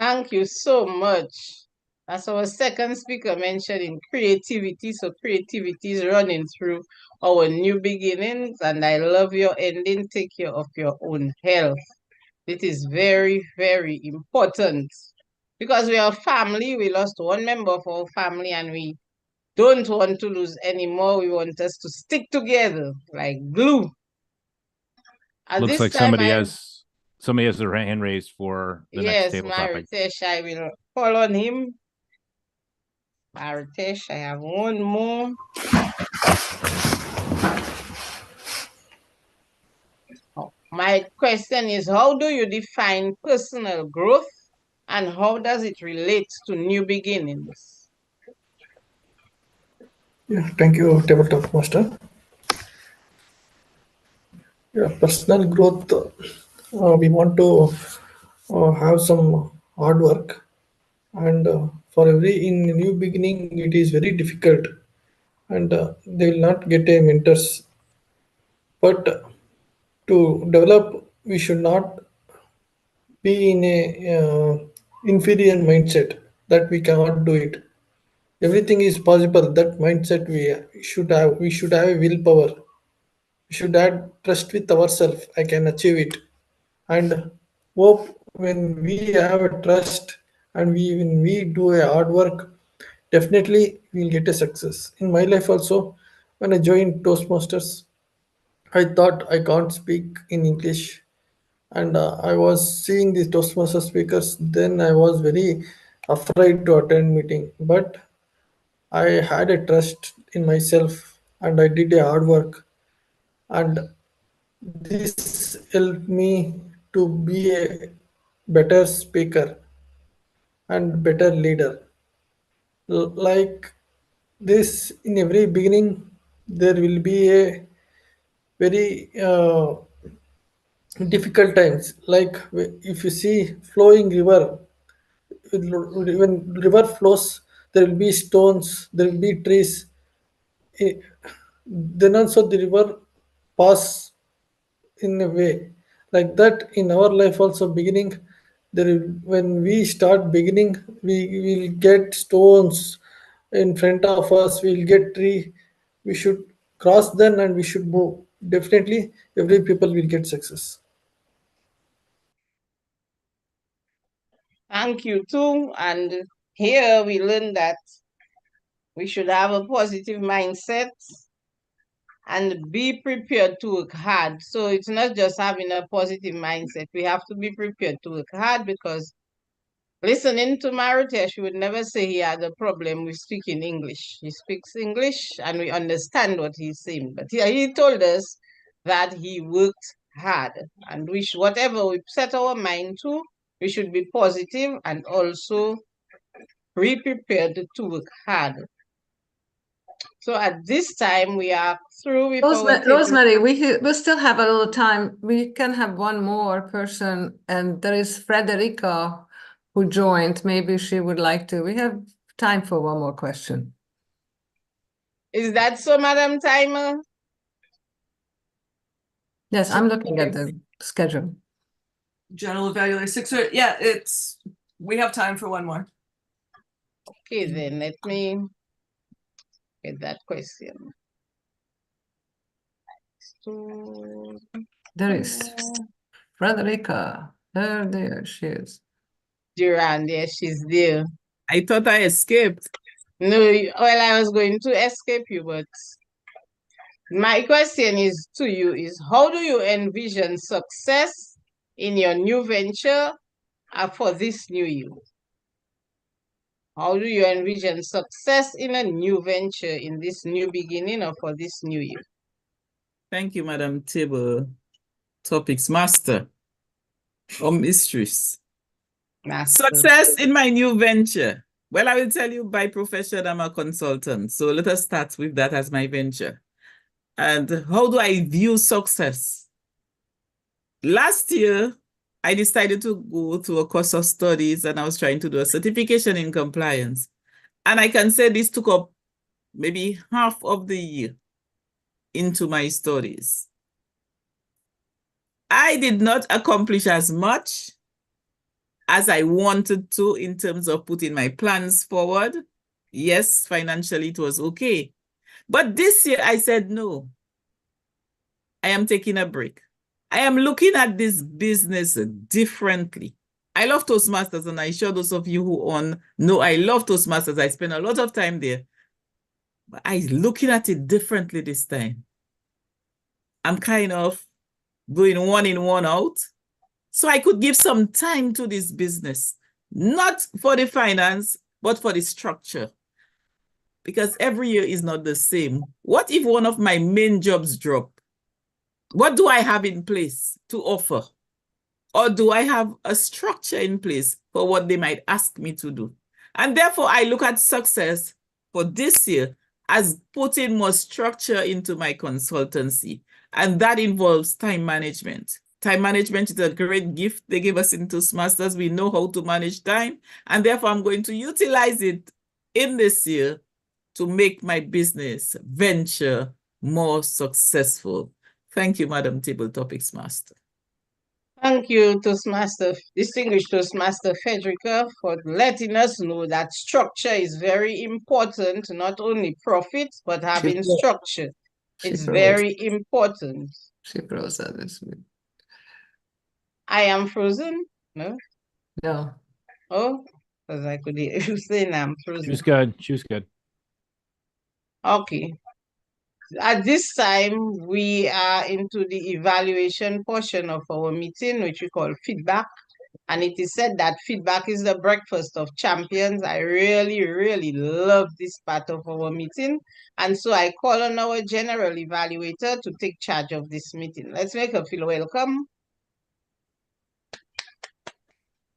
Thank you so much. As our second speaker mentioned, in creativity. So creativity is running through our new beginnings. And I love your ending. Take care of your own health. It is very, very important. Because we are family. We lost one member of our family and we don't want to lose any more. We want us to stick together like glue. At Looks this like time, somebody has their hand raised for the next table topic. Maritesh, I will call on him. Maritesh, I have one more. My question is, how do you define personal growth and how does it relate to new beginnings? Yeah, thank you, Tabletop Master. Yeah, personal growth. We want to have some hard work, and for every in new beginning, it is very difficult, and they will not get a mentors. But to develop, we should not be in a inferior mindset that we cannot do it. Everything is possible. That mindset we should have. We should have a willpower. We should add trust with ourselves. I can achieve it, and hope when we have a trust and when we do a hard work, definitely we'll get a success. In my life also, when I joined Toastmasters, I thought I can't speak in English, and I was seeing these Toastmaster speakers. Then I was very afraid to attend meeting, but I had a trust in myself, and I did a hard work, and this helped me to be a better speaker and better leader. Like this, in every beginning, there will be a very difficult times. Like if you see flowing river, when river flows, there will be stones, there will be trees. Eh, Then also the river pass in a way like that. In our life also, beginning when we start beginning, we will get stones in front of us, we'll get tree, we should cross them and we should move. Definitely every people will get success. Thank you too. And here we learned that we should have a positive mindset and be prepared to work hard. So it's not just having a positive mindset. We have to be prepared to work hard, because listening to Marutesh, would never say he had a problem with speaking English. He speaks English and we understand what he's saying. But he told us that he worked hard, and whatever we set our mind to, we should be positive and also be prepared to work hard. So at this time, we are through with our Rosemary, we still have a little time. We can have one more person, and there is Frederica who joined. Maybe she would like to. We have time for one more question. Is that so, Madam Timer? Yes, I'm looking at the schedule. General evaluator 6, yeah, we have time for one more. Okay, then let me get that question. So, There is Frederica. There she is. Duran, there she's there. I thought I escaped. No, well, I was going to escape you, but my question is to you is, how do you envision success in your new venture for this new year? How do you envision success in a new venture, in this new beginning, or for this new year? Thank you, Madam Table Topics Master or Mistress. Master. Success in my new venture. Well, I will tell you, by profession, I'm a consultant. So let us start with that as my venture. And how do I view success? Last year, I decided to go to a course of studies, and I was trying to do a certification in compliance. And I can say this took up maybe half of the year into my studies. I did not accomplish as much as I wanted to in terms of putting my plans forward. Yes, financially it was okay. But this year I said, no, I am taking a break. I am looking at this business differently. I love Toastmasters, and I'm sure those of you who know I love Toastmasters. I spend a lot of time there. But I'm looking at it differently this time. I'm kind of going one in, one out. So I could give some time to this business, not for the finance, but for the structure. Because every year is not the same. What if one of my main jobs drop? What do I have in place to offer? Or do I have a structure in place for what they might ask me to do? And therefore, I look at success for this year as putting more structure into my consultancy. And that involves time management. Time management is a great gift they give us in Toastmasters. We know how to manage time. And therefore, I'm going to utilize it in this year to make my business venture more successful. Thank you, Madam Table Topics Master. Thank you, distinguished Toastmaster Frederica, for letting us know that structure is very important, not only profit, but having structure. It's very important. She froze at this. I am frozen? No? No. Oh, because I could hear you saying I'm frozen. She was good. She was good. Okay. At this time, we are into the evaluation portion of our meeting, which we call feedback. And it is said that feedback is the breakfast of champions. I really, really love this part of our meeting. And so I call on our general evaluator to take charge of this meeting. Let's make her feel welcome.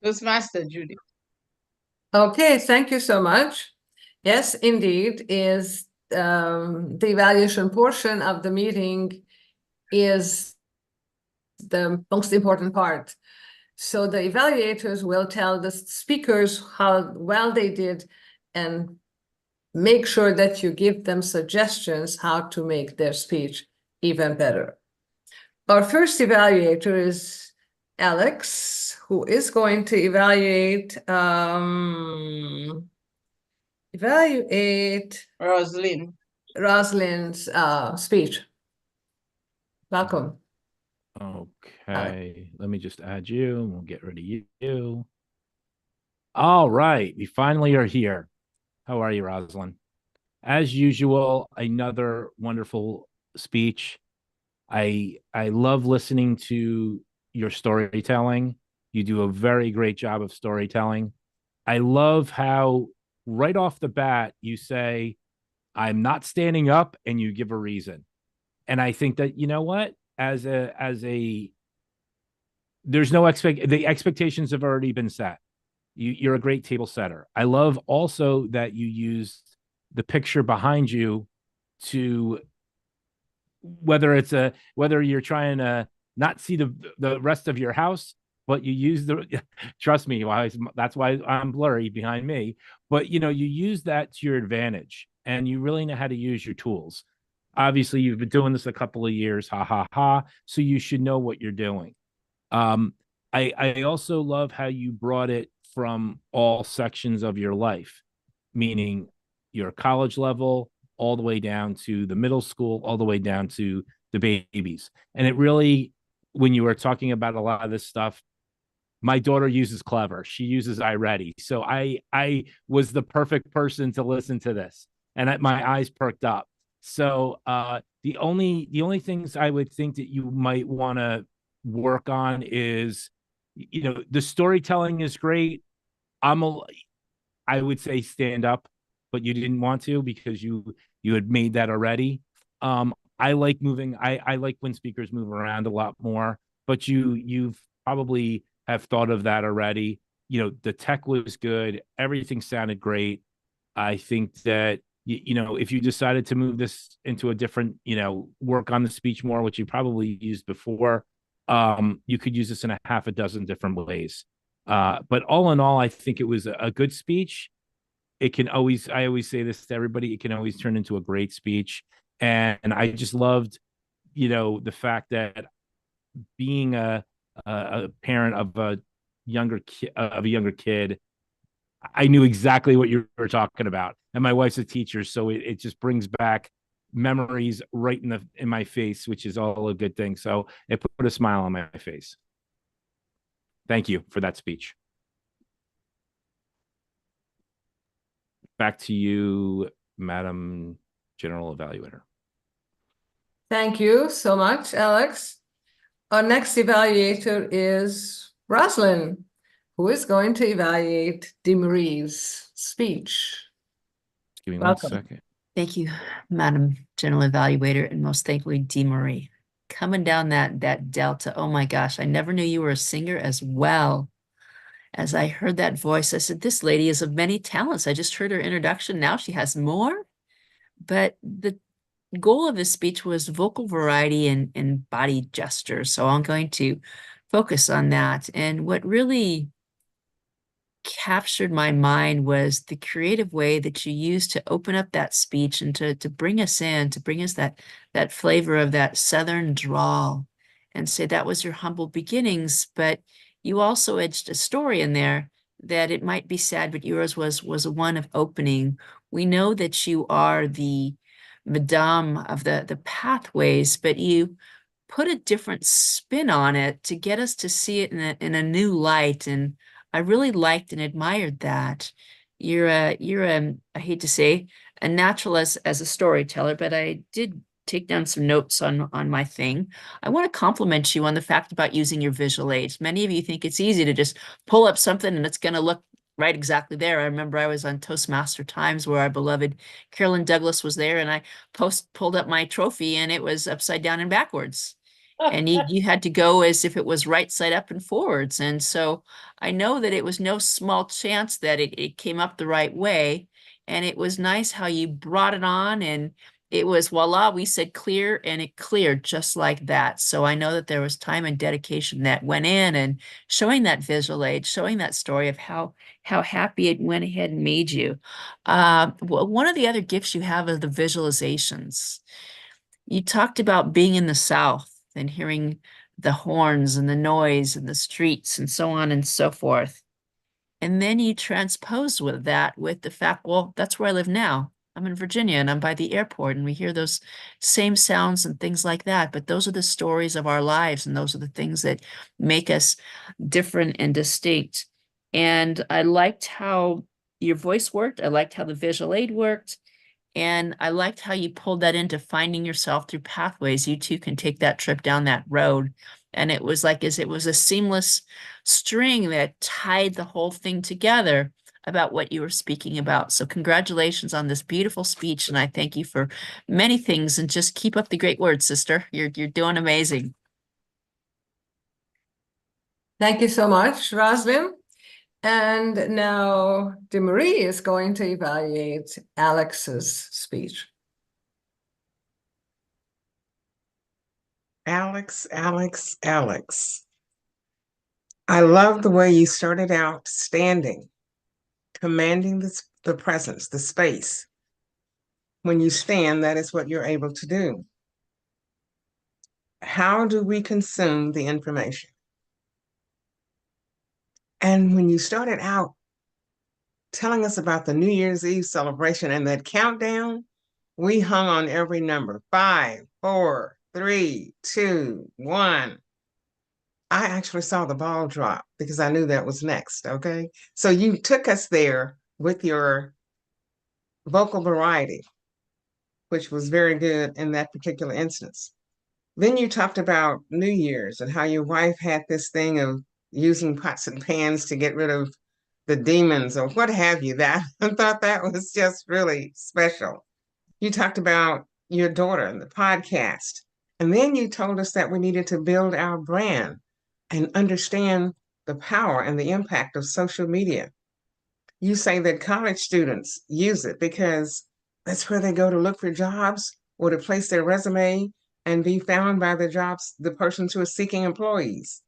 Toastmaster Judy. Okay, thank you so much. Yes, indeed, is the evaluation portion of the meeting is the most important part. So the evaluators will tell the speakers how well they did and make sure that you give them suggestions how to make their speech even better. Our first evaluator is Alex, who is going to evaluate Rosalind's speech. Welcome. Okay, let me just add you and we'll get rid of you. All right, we finally are here. How are you, Rosalind? As usual, another wonderful speech. I love listening to your storytelling. You do a very great job of storytelling. I love how right off the bat you say, I'm not standing up, and you give a reason. And I think that, you know what, there's no the expectations have already been set. You're a great table setter. I love also that you used the picture behind you to, whether you're trying to not see the rest of your house, but you use trust me, that's why I'm blurry behind me. But you use that to your advantage, and you really know how to use your tools. Obviously, you've been doing this a couple of years, ha ha ha. So you should know what you're doing. I also love how you brought it from all sections of your life, meaning your college level, all the way down to the middle school, all the way down to the babies. And it really, when you were talking about a lot of this stuff, my daughter uses Clever. She uses iReady. So I was the perfect person to listen to this, and my eyes perked up. So the only things I would think that you might want to work on is, the storytelling is great. I would say stand up, but you didn't want to because you had made that already. I like moving. I like when speakers move around a lot more, but you've probably have thought of that already. The tech was good. Everything sounded great. I think that, if you decided to move this into a different, work on the speech more, which you probably used before, you could use this in a half a dozen different ways. But all in all, I think it was a good speech. I always say this to everybody, it can always turn into a great speech. And I just loved, the fact that being a parent of a younger kid, I knew exactly what you were talking about. And my wife's a teacher, so it just brings back memories right in my face, which is all a good thing. So it put a smile on my face. Thank you for that speech. Back to you, Madam General Evaluator. Thank you so much, Alex. Our next evaluator is Rosalind, who is going to evaluate DeMarie's speech. Give me Welcome. 1 second. Thank you, Madam General Evaluator, and most thankfully, DeMarie. Coming down that delta, oh my gosh, I never knew you were a singer as well. As I heard that voice, I said, this lady is of many talents. I just heard her introduction. Now she has more. But the goal of this speech was vocal variety and body gesture. So I'm going to focus on that. And what really captured my mind was the creative way that you used to open up that speech and to bring us in, to bring us that flavor of that Southern drawl, and say that was your humble beginnings, but you also edged a story in there that it might be sad, but yours was one of opening. We know that you are the madame of the pathways, but you put a different spin on it to get us to see it in a new light. And I really liked and admired that. You're I hate to say, a natural as a storyteller, but I did take down some notes on my thing. I want to compliment you on the fact about using your visual aids. Many of you think it's easy to just pull up something and it's going to look right exactly there. I remember I was on Toastmaster Times where our beloved Carolyn Douglas was there, and I pulled up my trophy and it was upside down and backwards. And you had to go as if it was right side up and forwards. And so I know that it was no small chance that it came up the right way. And it was nice how you brought it on, and it was voila, we said clear, and it cleared just like that. So I know that there was time and dedication that went in, and showing that visual aid, showing that story of how happy it went ahead and made you. One of the other gifts you have are the visualizations. You talked about being in the South and hearing the horns and the noise and the streets and so on and so forth. And then you transpose with that with the fact, well, that's where I live now. I'm in Virginia and I'm by the airport, and we hear those same sounds and things like that. But those are the stories of our lives, and those are the things that make us different and distinct. And I liked how your voice worked. I liked how the visual aid worked. And I liked how you pulled that into finding yourself through pathways. You too can take that trip down that road. And it was like, it was a seamless string that tied the whole thing together about what you were speaking about. So congratulations on this beautiful speech. And I thank you for many things, and just keep up the great work, sister. You're doing amazing. Thank you so much, Roslyn. And now DeMarie is going to evaluate Alex's speech. Alex. I love the way you started out standing, commanding the presence, the space. When you stand, that is what you're able to do. How do we consume the information? And when you started out telling us about the New Year's Eve celebration and that countdown, we hung on every number. 5, 4, 3, 2, 1. I actually saw the ball drop because I knew that was next, okay? So you took us there with your vocal variety, which was very good in that particular instance. Then you talked about New Year's and how your wife had this thing of using pots and pans to get rid of the demons or what have you. That I thought that was just really special. You talked about your daughter and the podcast. And then you told us that we needed to build our brand and understand the power and the impact of social media. You say that college students use it because that's where they go to look for jobs or to place their resume and be found by the persons who are seeking employees.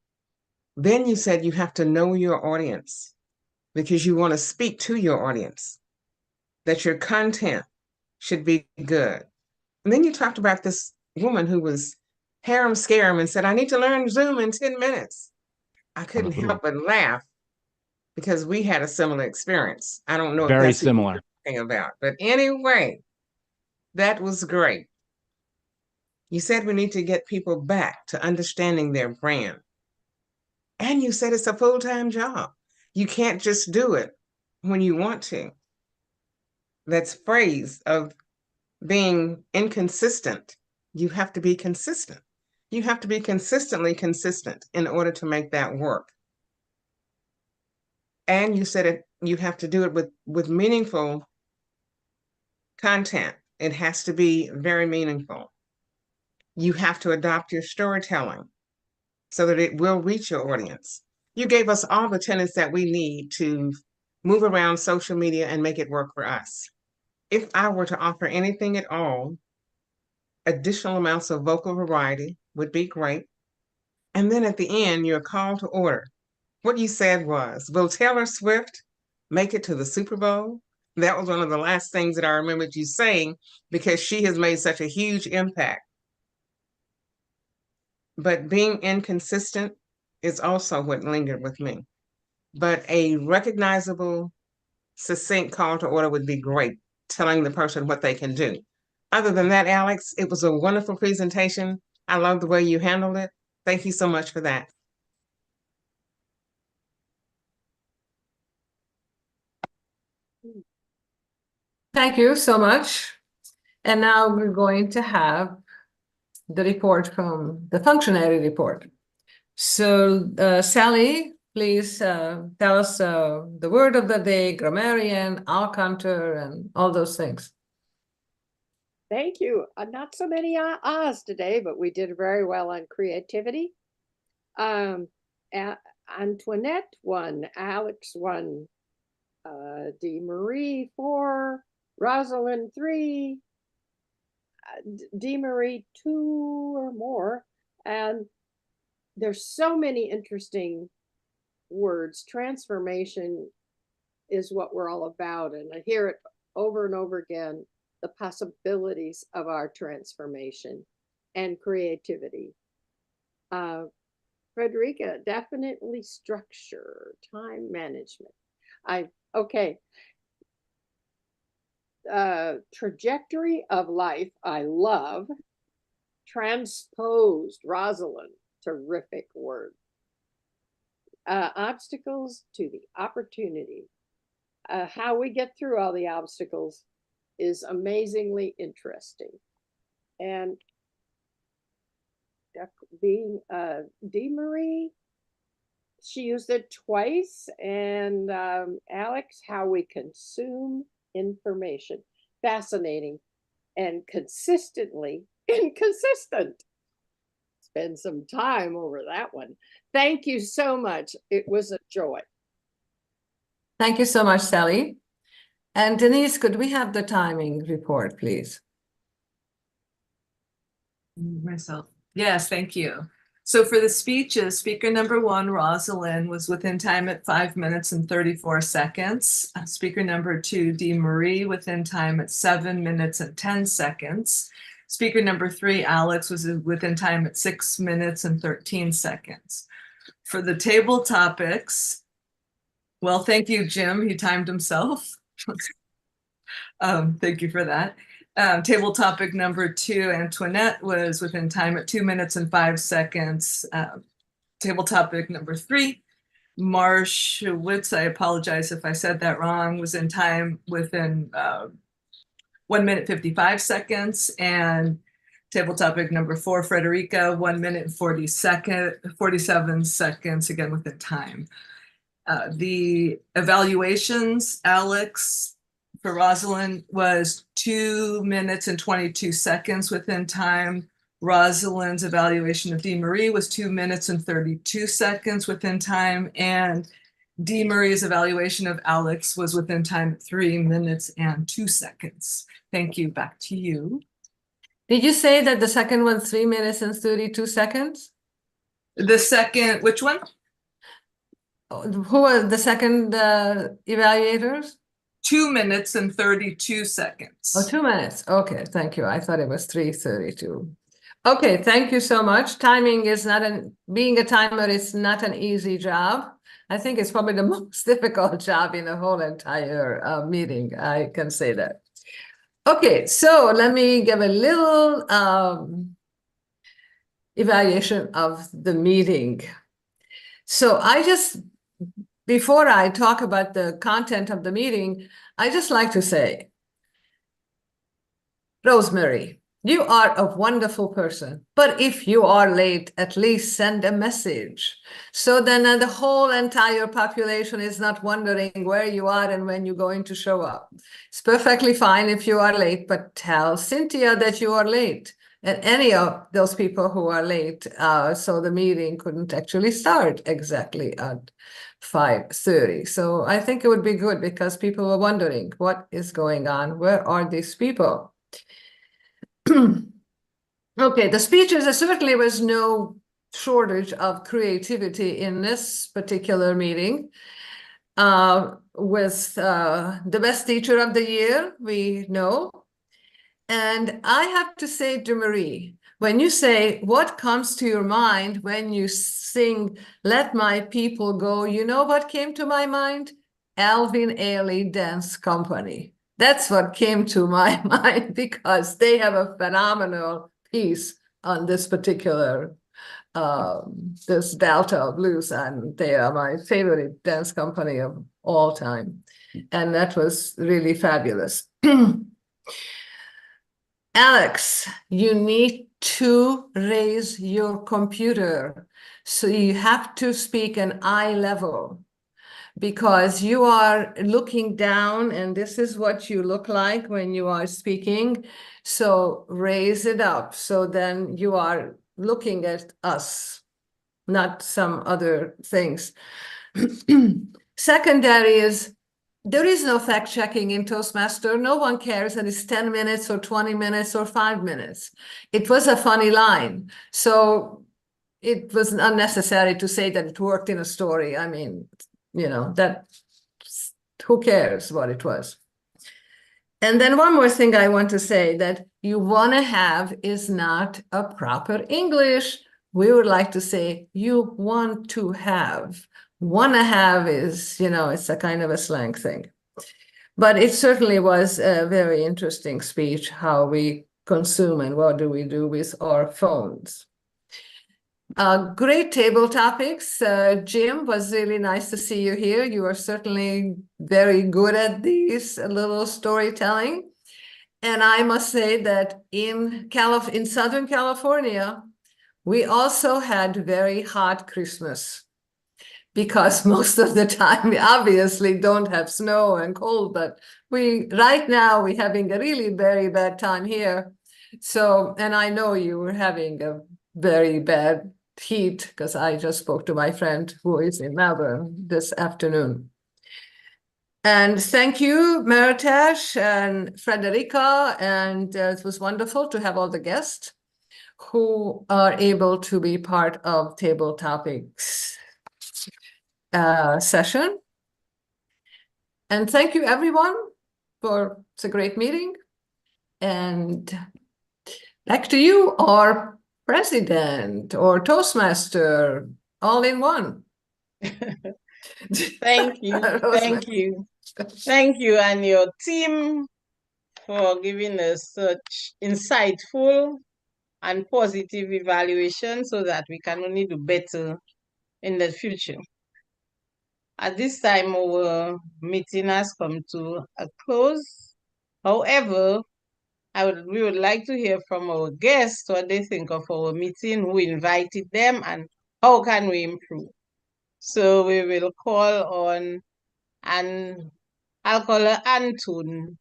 Then you said you have to know your audience because you want to speak to your audience, that your content should be good. And then you talked about this woman who was harem scarum and said, I need to learn Zoom in 10 minutes. I couldn't help but laugh because we had a similar experience. I don't know if Very that's similar. what you're talking about, but anyway, that was great. You said we need to get people back to understanding their brand. And you said it's a full-time job. You can't just do it when you want to. That's phrase of being inconsistent. You have to be consistent. You have to be consistently consistent in order to make that work. And you said you have to do it with meaningful content. It has to be very meaningful. You have to adopt your storytelling so that it will reach your audience. You gave us all the tenets that we need to move around social media and make it work for us. If I were to offer anything at all, additional amounts of vocal variety would be great. And then at the end, your call to order. What you said was, will Taylor Swift make it to the Super Bowl? That was one of the last things that I remembered you saying because she has made such a huge impact. But being inconsistent is also what lingered with me. But a recognizable, succinct call to order would be great, telling the person what they can do. Other than that, Alex, it was a wonderful presentation. I love the way you handled it. Thank you so much for that. Thank you so much. And now we're going to have the report from the functionary report. So Sally, please tell us the word of the day, grammarian, alcantor, and all those things. Thank you. Not so many ahs today, but we did very well on creativity. Antoinette won, Alex won, DeMarie 4, Rosalind 3, DeMarie 2 or more. And there's so many interesting words. Transformation is what we're all about. And I hear it over and over again, the possibilities of our transformation and creativity. Frederica, definitely structure, time management. Okay. Trajectory of life, I love. Transposed, Rosalind, terrific word. obstacles to the opportunity. How we get through all the obstacles is amazingly interesting. And being Dee Marie, she used it twice. And Alex, how we consume information. Fascinating and consistently inconsistent. Spend some time over that one. Thank you so much. It was a joy. Thank you so much, Sally. And Denise, could we have the timing report, please? Myself. Yes, thank you. So for the speeches, speaker number 1, Rosalind, was within time at 5 minutes and 34 seconds. Speaker number 2, Dee Marie, within time at 7 minutes and 10 seconds. Speaker number 3, Alex, was within time at 6 minutes and 13 seconds. For the table topics, well, thank you, Jim. He timed himself. Thank you for that. Table topic number 2, Antoinette, was within time at 2 minutes and 5 seconds. Table topic number 3, Marshowitz, I apologize if I said that wrong, was in time within 1 minute 55 seconds. And table topic number 4, Frederica, 1 minute and 47 seconds, again within time. The evaluations, Alex, for Rosalind, was 2 minutes and 22 seconds within time. Rosalind's evaluation of Dee Marie was 2 minutes and 32 seconds within time. And Dee Marie's evaluation of Alex was within time at 3 minutes and 2 seconds. Thank you. Back to you. Did you say that the second one, 3 minutes and 32 seconds? The second, which one? Who was the second evaluators? 2 minutes and 32 seconds. Oh, 2 minutes. Okay, thank you. I thought it was 3:32. Okay, thank you so much. Timing is not being a timer is not an easy job. I think it's probably the most difficult job in the whole entire meeting. I can say that. Okay, so let me give a little evaluation of the meeting. So before I talk about the content of the meeting, I just like to say, Rosemary, you are a wonderful person, but if you are late, at least send a message. So then the whole entire population is not wondering where you are and when you're going to show up. It's perfectly fine if you are late, but tell Cynthia that you are late. And any of those people who are late, so the meeting couldn't actually start exactly at 5:30. So I think it would be good because people were wondering what is going on. Where are these people? Okay, the speeches, there certainly was no shortage of creativity in this particular meeting. With the best teacher of the year, we know. And I have to say to Marie, when you say, what comes to your mind when you sing, Let My People Go, you know what came to my mind? Alvin Ailey Dance Company. That's what came to my mind because they have a phenomenal piece on this particular, this Delta blues, and they are my favorite dance company of all time. And that was really fabulous. Alex, you need to raise your computer. So you have to speak an eye level because you are looking down and this is what you look like when you are speaking. So raise it up. So then you are looking at us, not some other things. Secondary is, there is no fact checking in Toastmaster. No one cares that it's 10 minutes or 20 minutes or 5 minutes. It was a funny line. So it was unnecessary to say that it worked in a story. I mean, that who cares what it was? And then one more thing I want to say that you want to have is not a proper English. We would like to say you want to have. Want to have is, it's a kind of a slang thing. But it certainly was a very interesting speech, how we consume and what do we do with our phones. Great table topics. Jim, was really nice to see you here. You are certainly very good at these little storytelling. And I must say that in Southern California, we also had very hot Christmas because most of the time we obviously don't have snow and cold, but right now we're having a really very bad time here. So, and I know you were having a very bad heat because I just spoke to my friend who is in Melbourne this afternoon. And thank you, Maritash and Frederica, and it was wonderful to have all the guests who are able to be part of Table Topics session. And thank you, everyone, it's a great meeting. And back to you, our president or Toastmaster, all in one. Thank you. Thank you. Thank you and your team for giving us such insightful and positive evaluation so that we can only do better in the future. At this time, our meeting has come to a close. However, we would like to hear from our guests what they think of our meeting, who invited them, and how can we improve. So we will call on, and I'll call her Anton.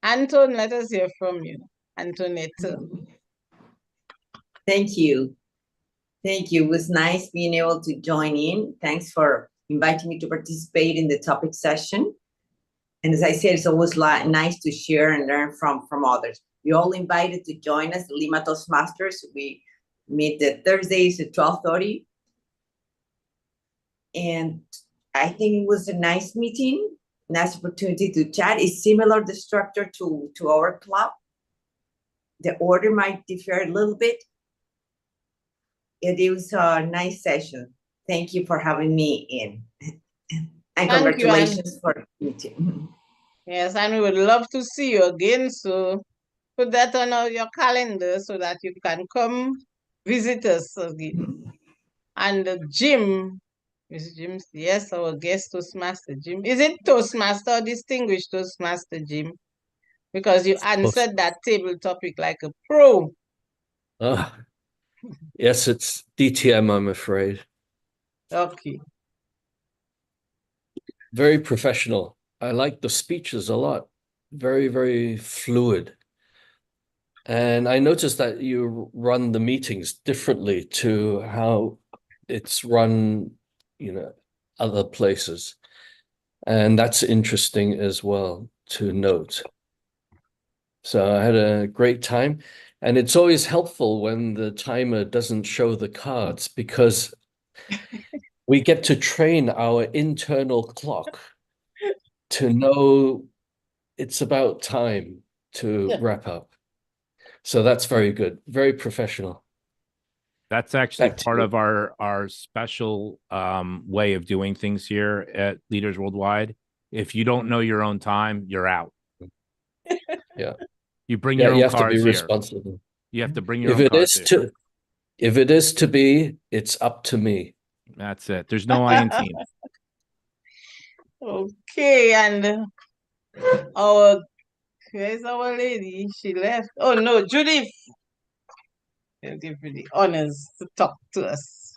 Anton, let us hear from you. Antoinette. Thank you. Thank you. It was nice being able to join in. Thanks for inviting me to participate in the topic session. And as I said, it's always nice to share and learn from others. You're all invited to join us, Lima Toastmasters. We meet the Thursdays at 12:30. And I think it was a nice meeting, nice opportunity to chat. It's similar, the structure to our club. The order might differ a little bit. It was a nice session. Thank you for having me in. And congratulations for meeting. Yes, and we would love to see you again. So put that on your calendar so that you can come visit us again. And Jim, is Jim? Yes, our guest Toastmaster Jim. Is it Toastmaster or Distinguished Toastmaster Jim? Because you answered that table topic like a pro. Yes, it's DTM, I'm afraid. Okay. Very professional. I like the speeches a lot. Very, very fluid. And I noticed that you run the meetings differently to how it's run, other places. And that's interesting as well to note. So I had a great time. And it's always helpful when the timer doesn't show the cards because we get to train our internal clock to know it's about time to wrap up. So that's very good, very professional. That's actually part of our special way of doing things here at Leaders Worldwide. If you don't know your own time, you're out. Yeah. You bring your own you have cards to be here. responsible. You have to bring your own cards here. If it is to be, it's up to me. That's it. There's no I in team. Okay, and where's our lady? She left. Oh no, Judith. We'll give you the honors to talk to us.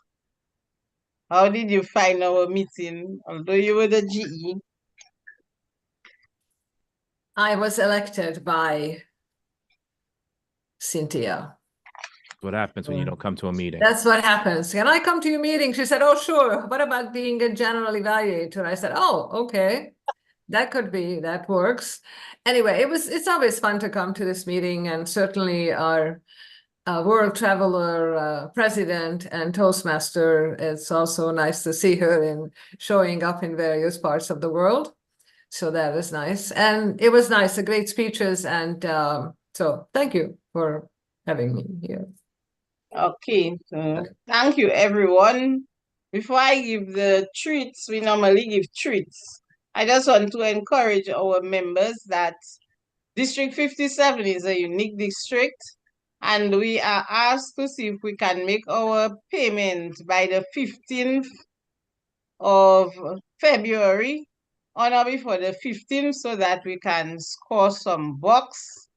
How did you find our meeting? Although you were the GE. I was elected by Cynthia. What happens when you don't come to a meeting? That's what happens. Can I come to your meeting? She said, oh, sure. What about being a general evaluator? I said, oh, okay. That could be, that works. Anyway, it's always fun to come to this meeting, and certainly our world traveler president and Toastmaster, it's also nice to see her in showing up in various parts of the world. So that is nice. And it was nice, great speeches. And so thank you for having me here. Okay, so thank you, everyone. Before I give the treats, we normally give treats. I just want to encourage our members that District 57 is a unique district, And we are asked to see if we can make our payment by the 15th of February, on or before the 15th, so that we can score some bucks.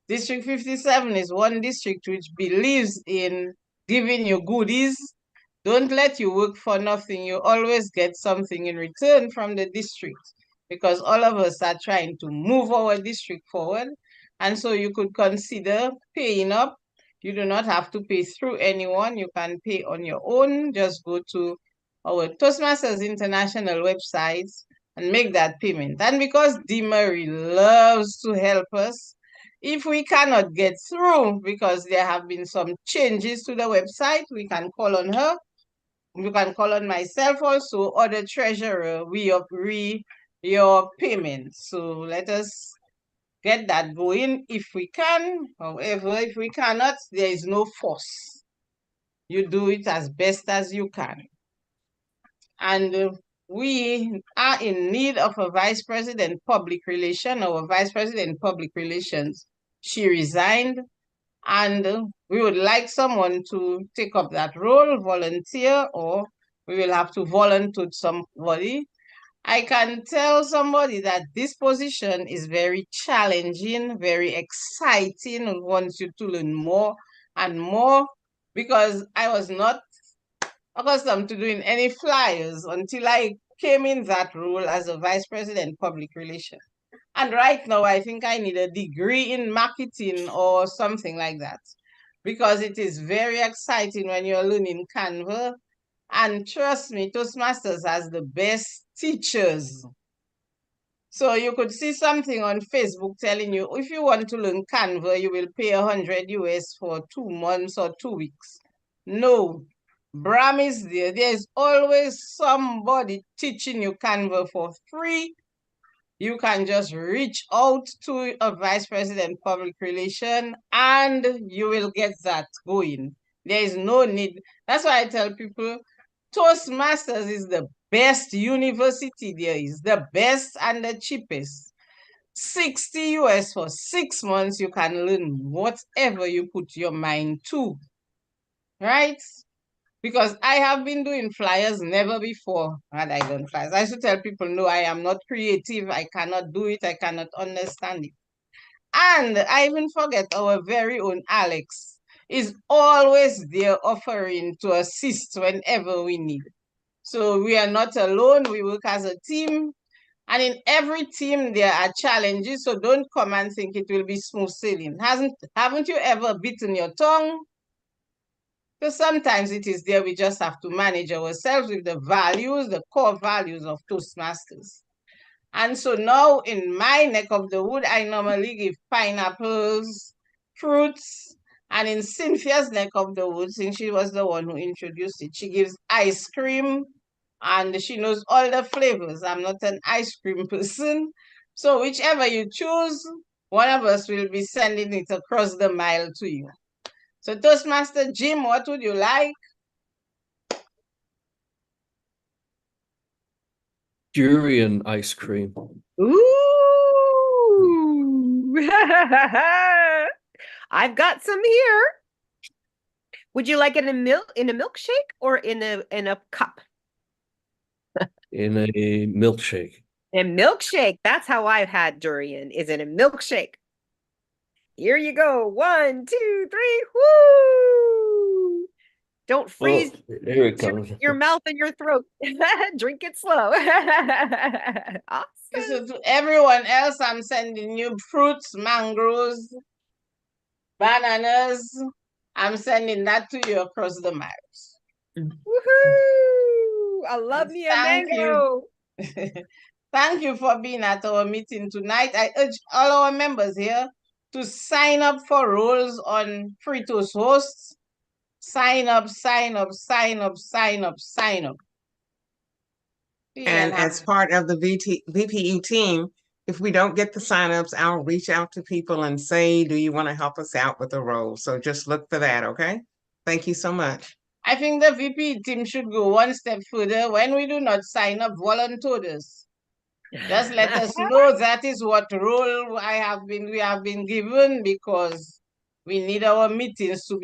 District 57 is one district which believes in giving you goodies. Don't let you work for nothing. You always get something in return from the district, because all of us are trying to move our district forward. And so you could consider paying up. You do not have to pay through anyone. You can pay on your own. Just go to our Toastmasters International website and make that payment. And because Dee Marie loves to help us, if we cannot get through because there have been some changes to the website, we can call on her. You can call on myself also, or the treasurer. We agree your payment. So let us get that going if we can. However, if we cannot, there is no force. You do it as best as you can. And we are in need of a vice president public relations. Our vice president public relations, she resigned, and we would like someone to take up that role, volunteer, or we will have to volunteer somebody. I can tell somebody that this position is very challenging, very exciting, and wants you to learn more and more, because I was not accustomed to doing any flyers until I came in that role as a vice president public relations. And right now, I think I need a degree in marketing or something like that, because it is very exciting when you're learning Canva. And trust me, Toastmasters has the best teachers. So you could see something on Facebook telling you, if you want to learn Canva, you will pay 100 US for 2 months or 2 weeks. No, Bram is there. There's always somebody teaching you Canva for free. You can just reach out to a vice president public relation and you will get that going. There is no need. That's why I tell people, Toastmasters is the best university there is, the best and the cheapest. 60 US for 6 months, you can learn whatever you put your mind to, right? Because I have been doing flyers never before had I done flyers. I should tell people, no, I am not creative. I cannot do it. I cannot understand it. And I even forget our very own Alex is always there offering to assist whenever we need. So we are not alone. We work as a team. And in every team, there are challenges. So don't come and think it will be smooth sailing. Haven't you ever bitten your tongue? Because sometimes it is there, we just have to manage ourselves with the values, the core values of Toastmasters. And so now in my neck of the wood, I normally give pineapples, fruits, and in Cynthia's neck of the wood, since she was the one who introduced it, she gives ice cream, and she knows all the flavors. I'm not an ice cream person. So whichever you choose, one of us will be sending it across the mile to you. So Toastmaster Jim, what would you like? Durian ice cream. Ooh. I've got some here. Would you like it in a milkshake or in a cup? In a milkshake. A milkshake. That's how I've had durian, is in a milkshake. Here you go. 1, 2, 3. Woo! Don't freeze here it comes. your mouth and your throat. Drink it slow. Awesome. So to everyone else, I'm sending you fruits, mangoes, bananas. I'm sending that to you across the miles. Woohoo! I love me a mango. Thank you for being at our meeting tonight. I urge all our members here to sign up for roles on Free Toast Hosts. Sign up, sign up, sign up, sign up, sign up. And as part of the VPE team, if we don't get the signups, I'll reach out to people and say, do you want to help us out with a role? So just look for that, okay? Thank you so much. I think the VP team should go one step further. When we do not sign up volunteers, just let us know that is what role we have been given, because We need our meetings to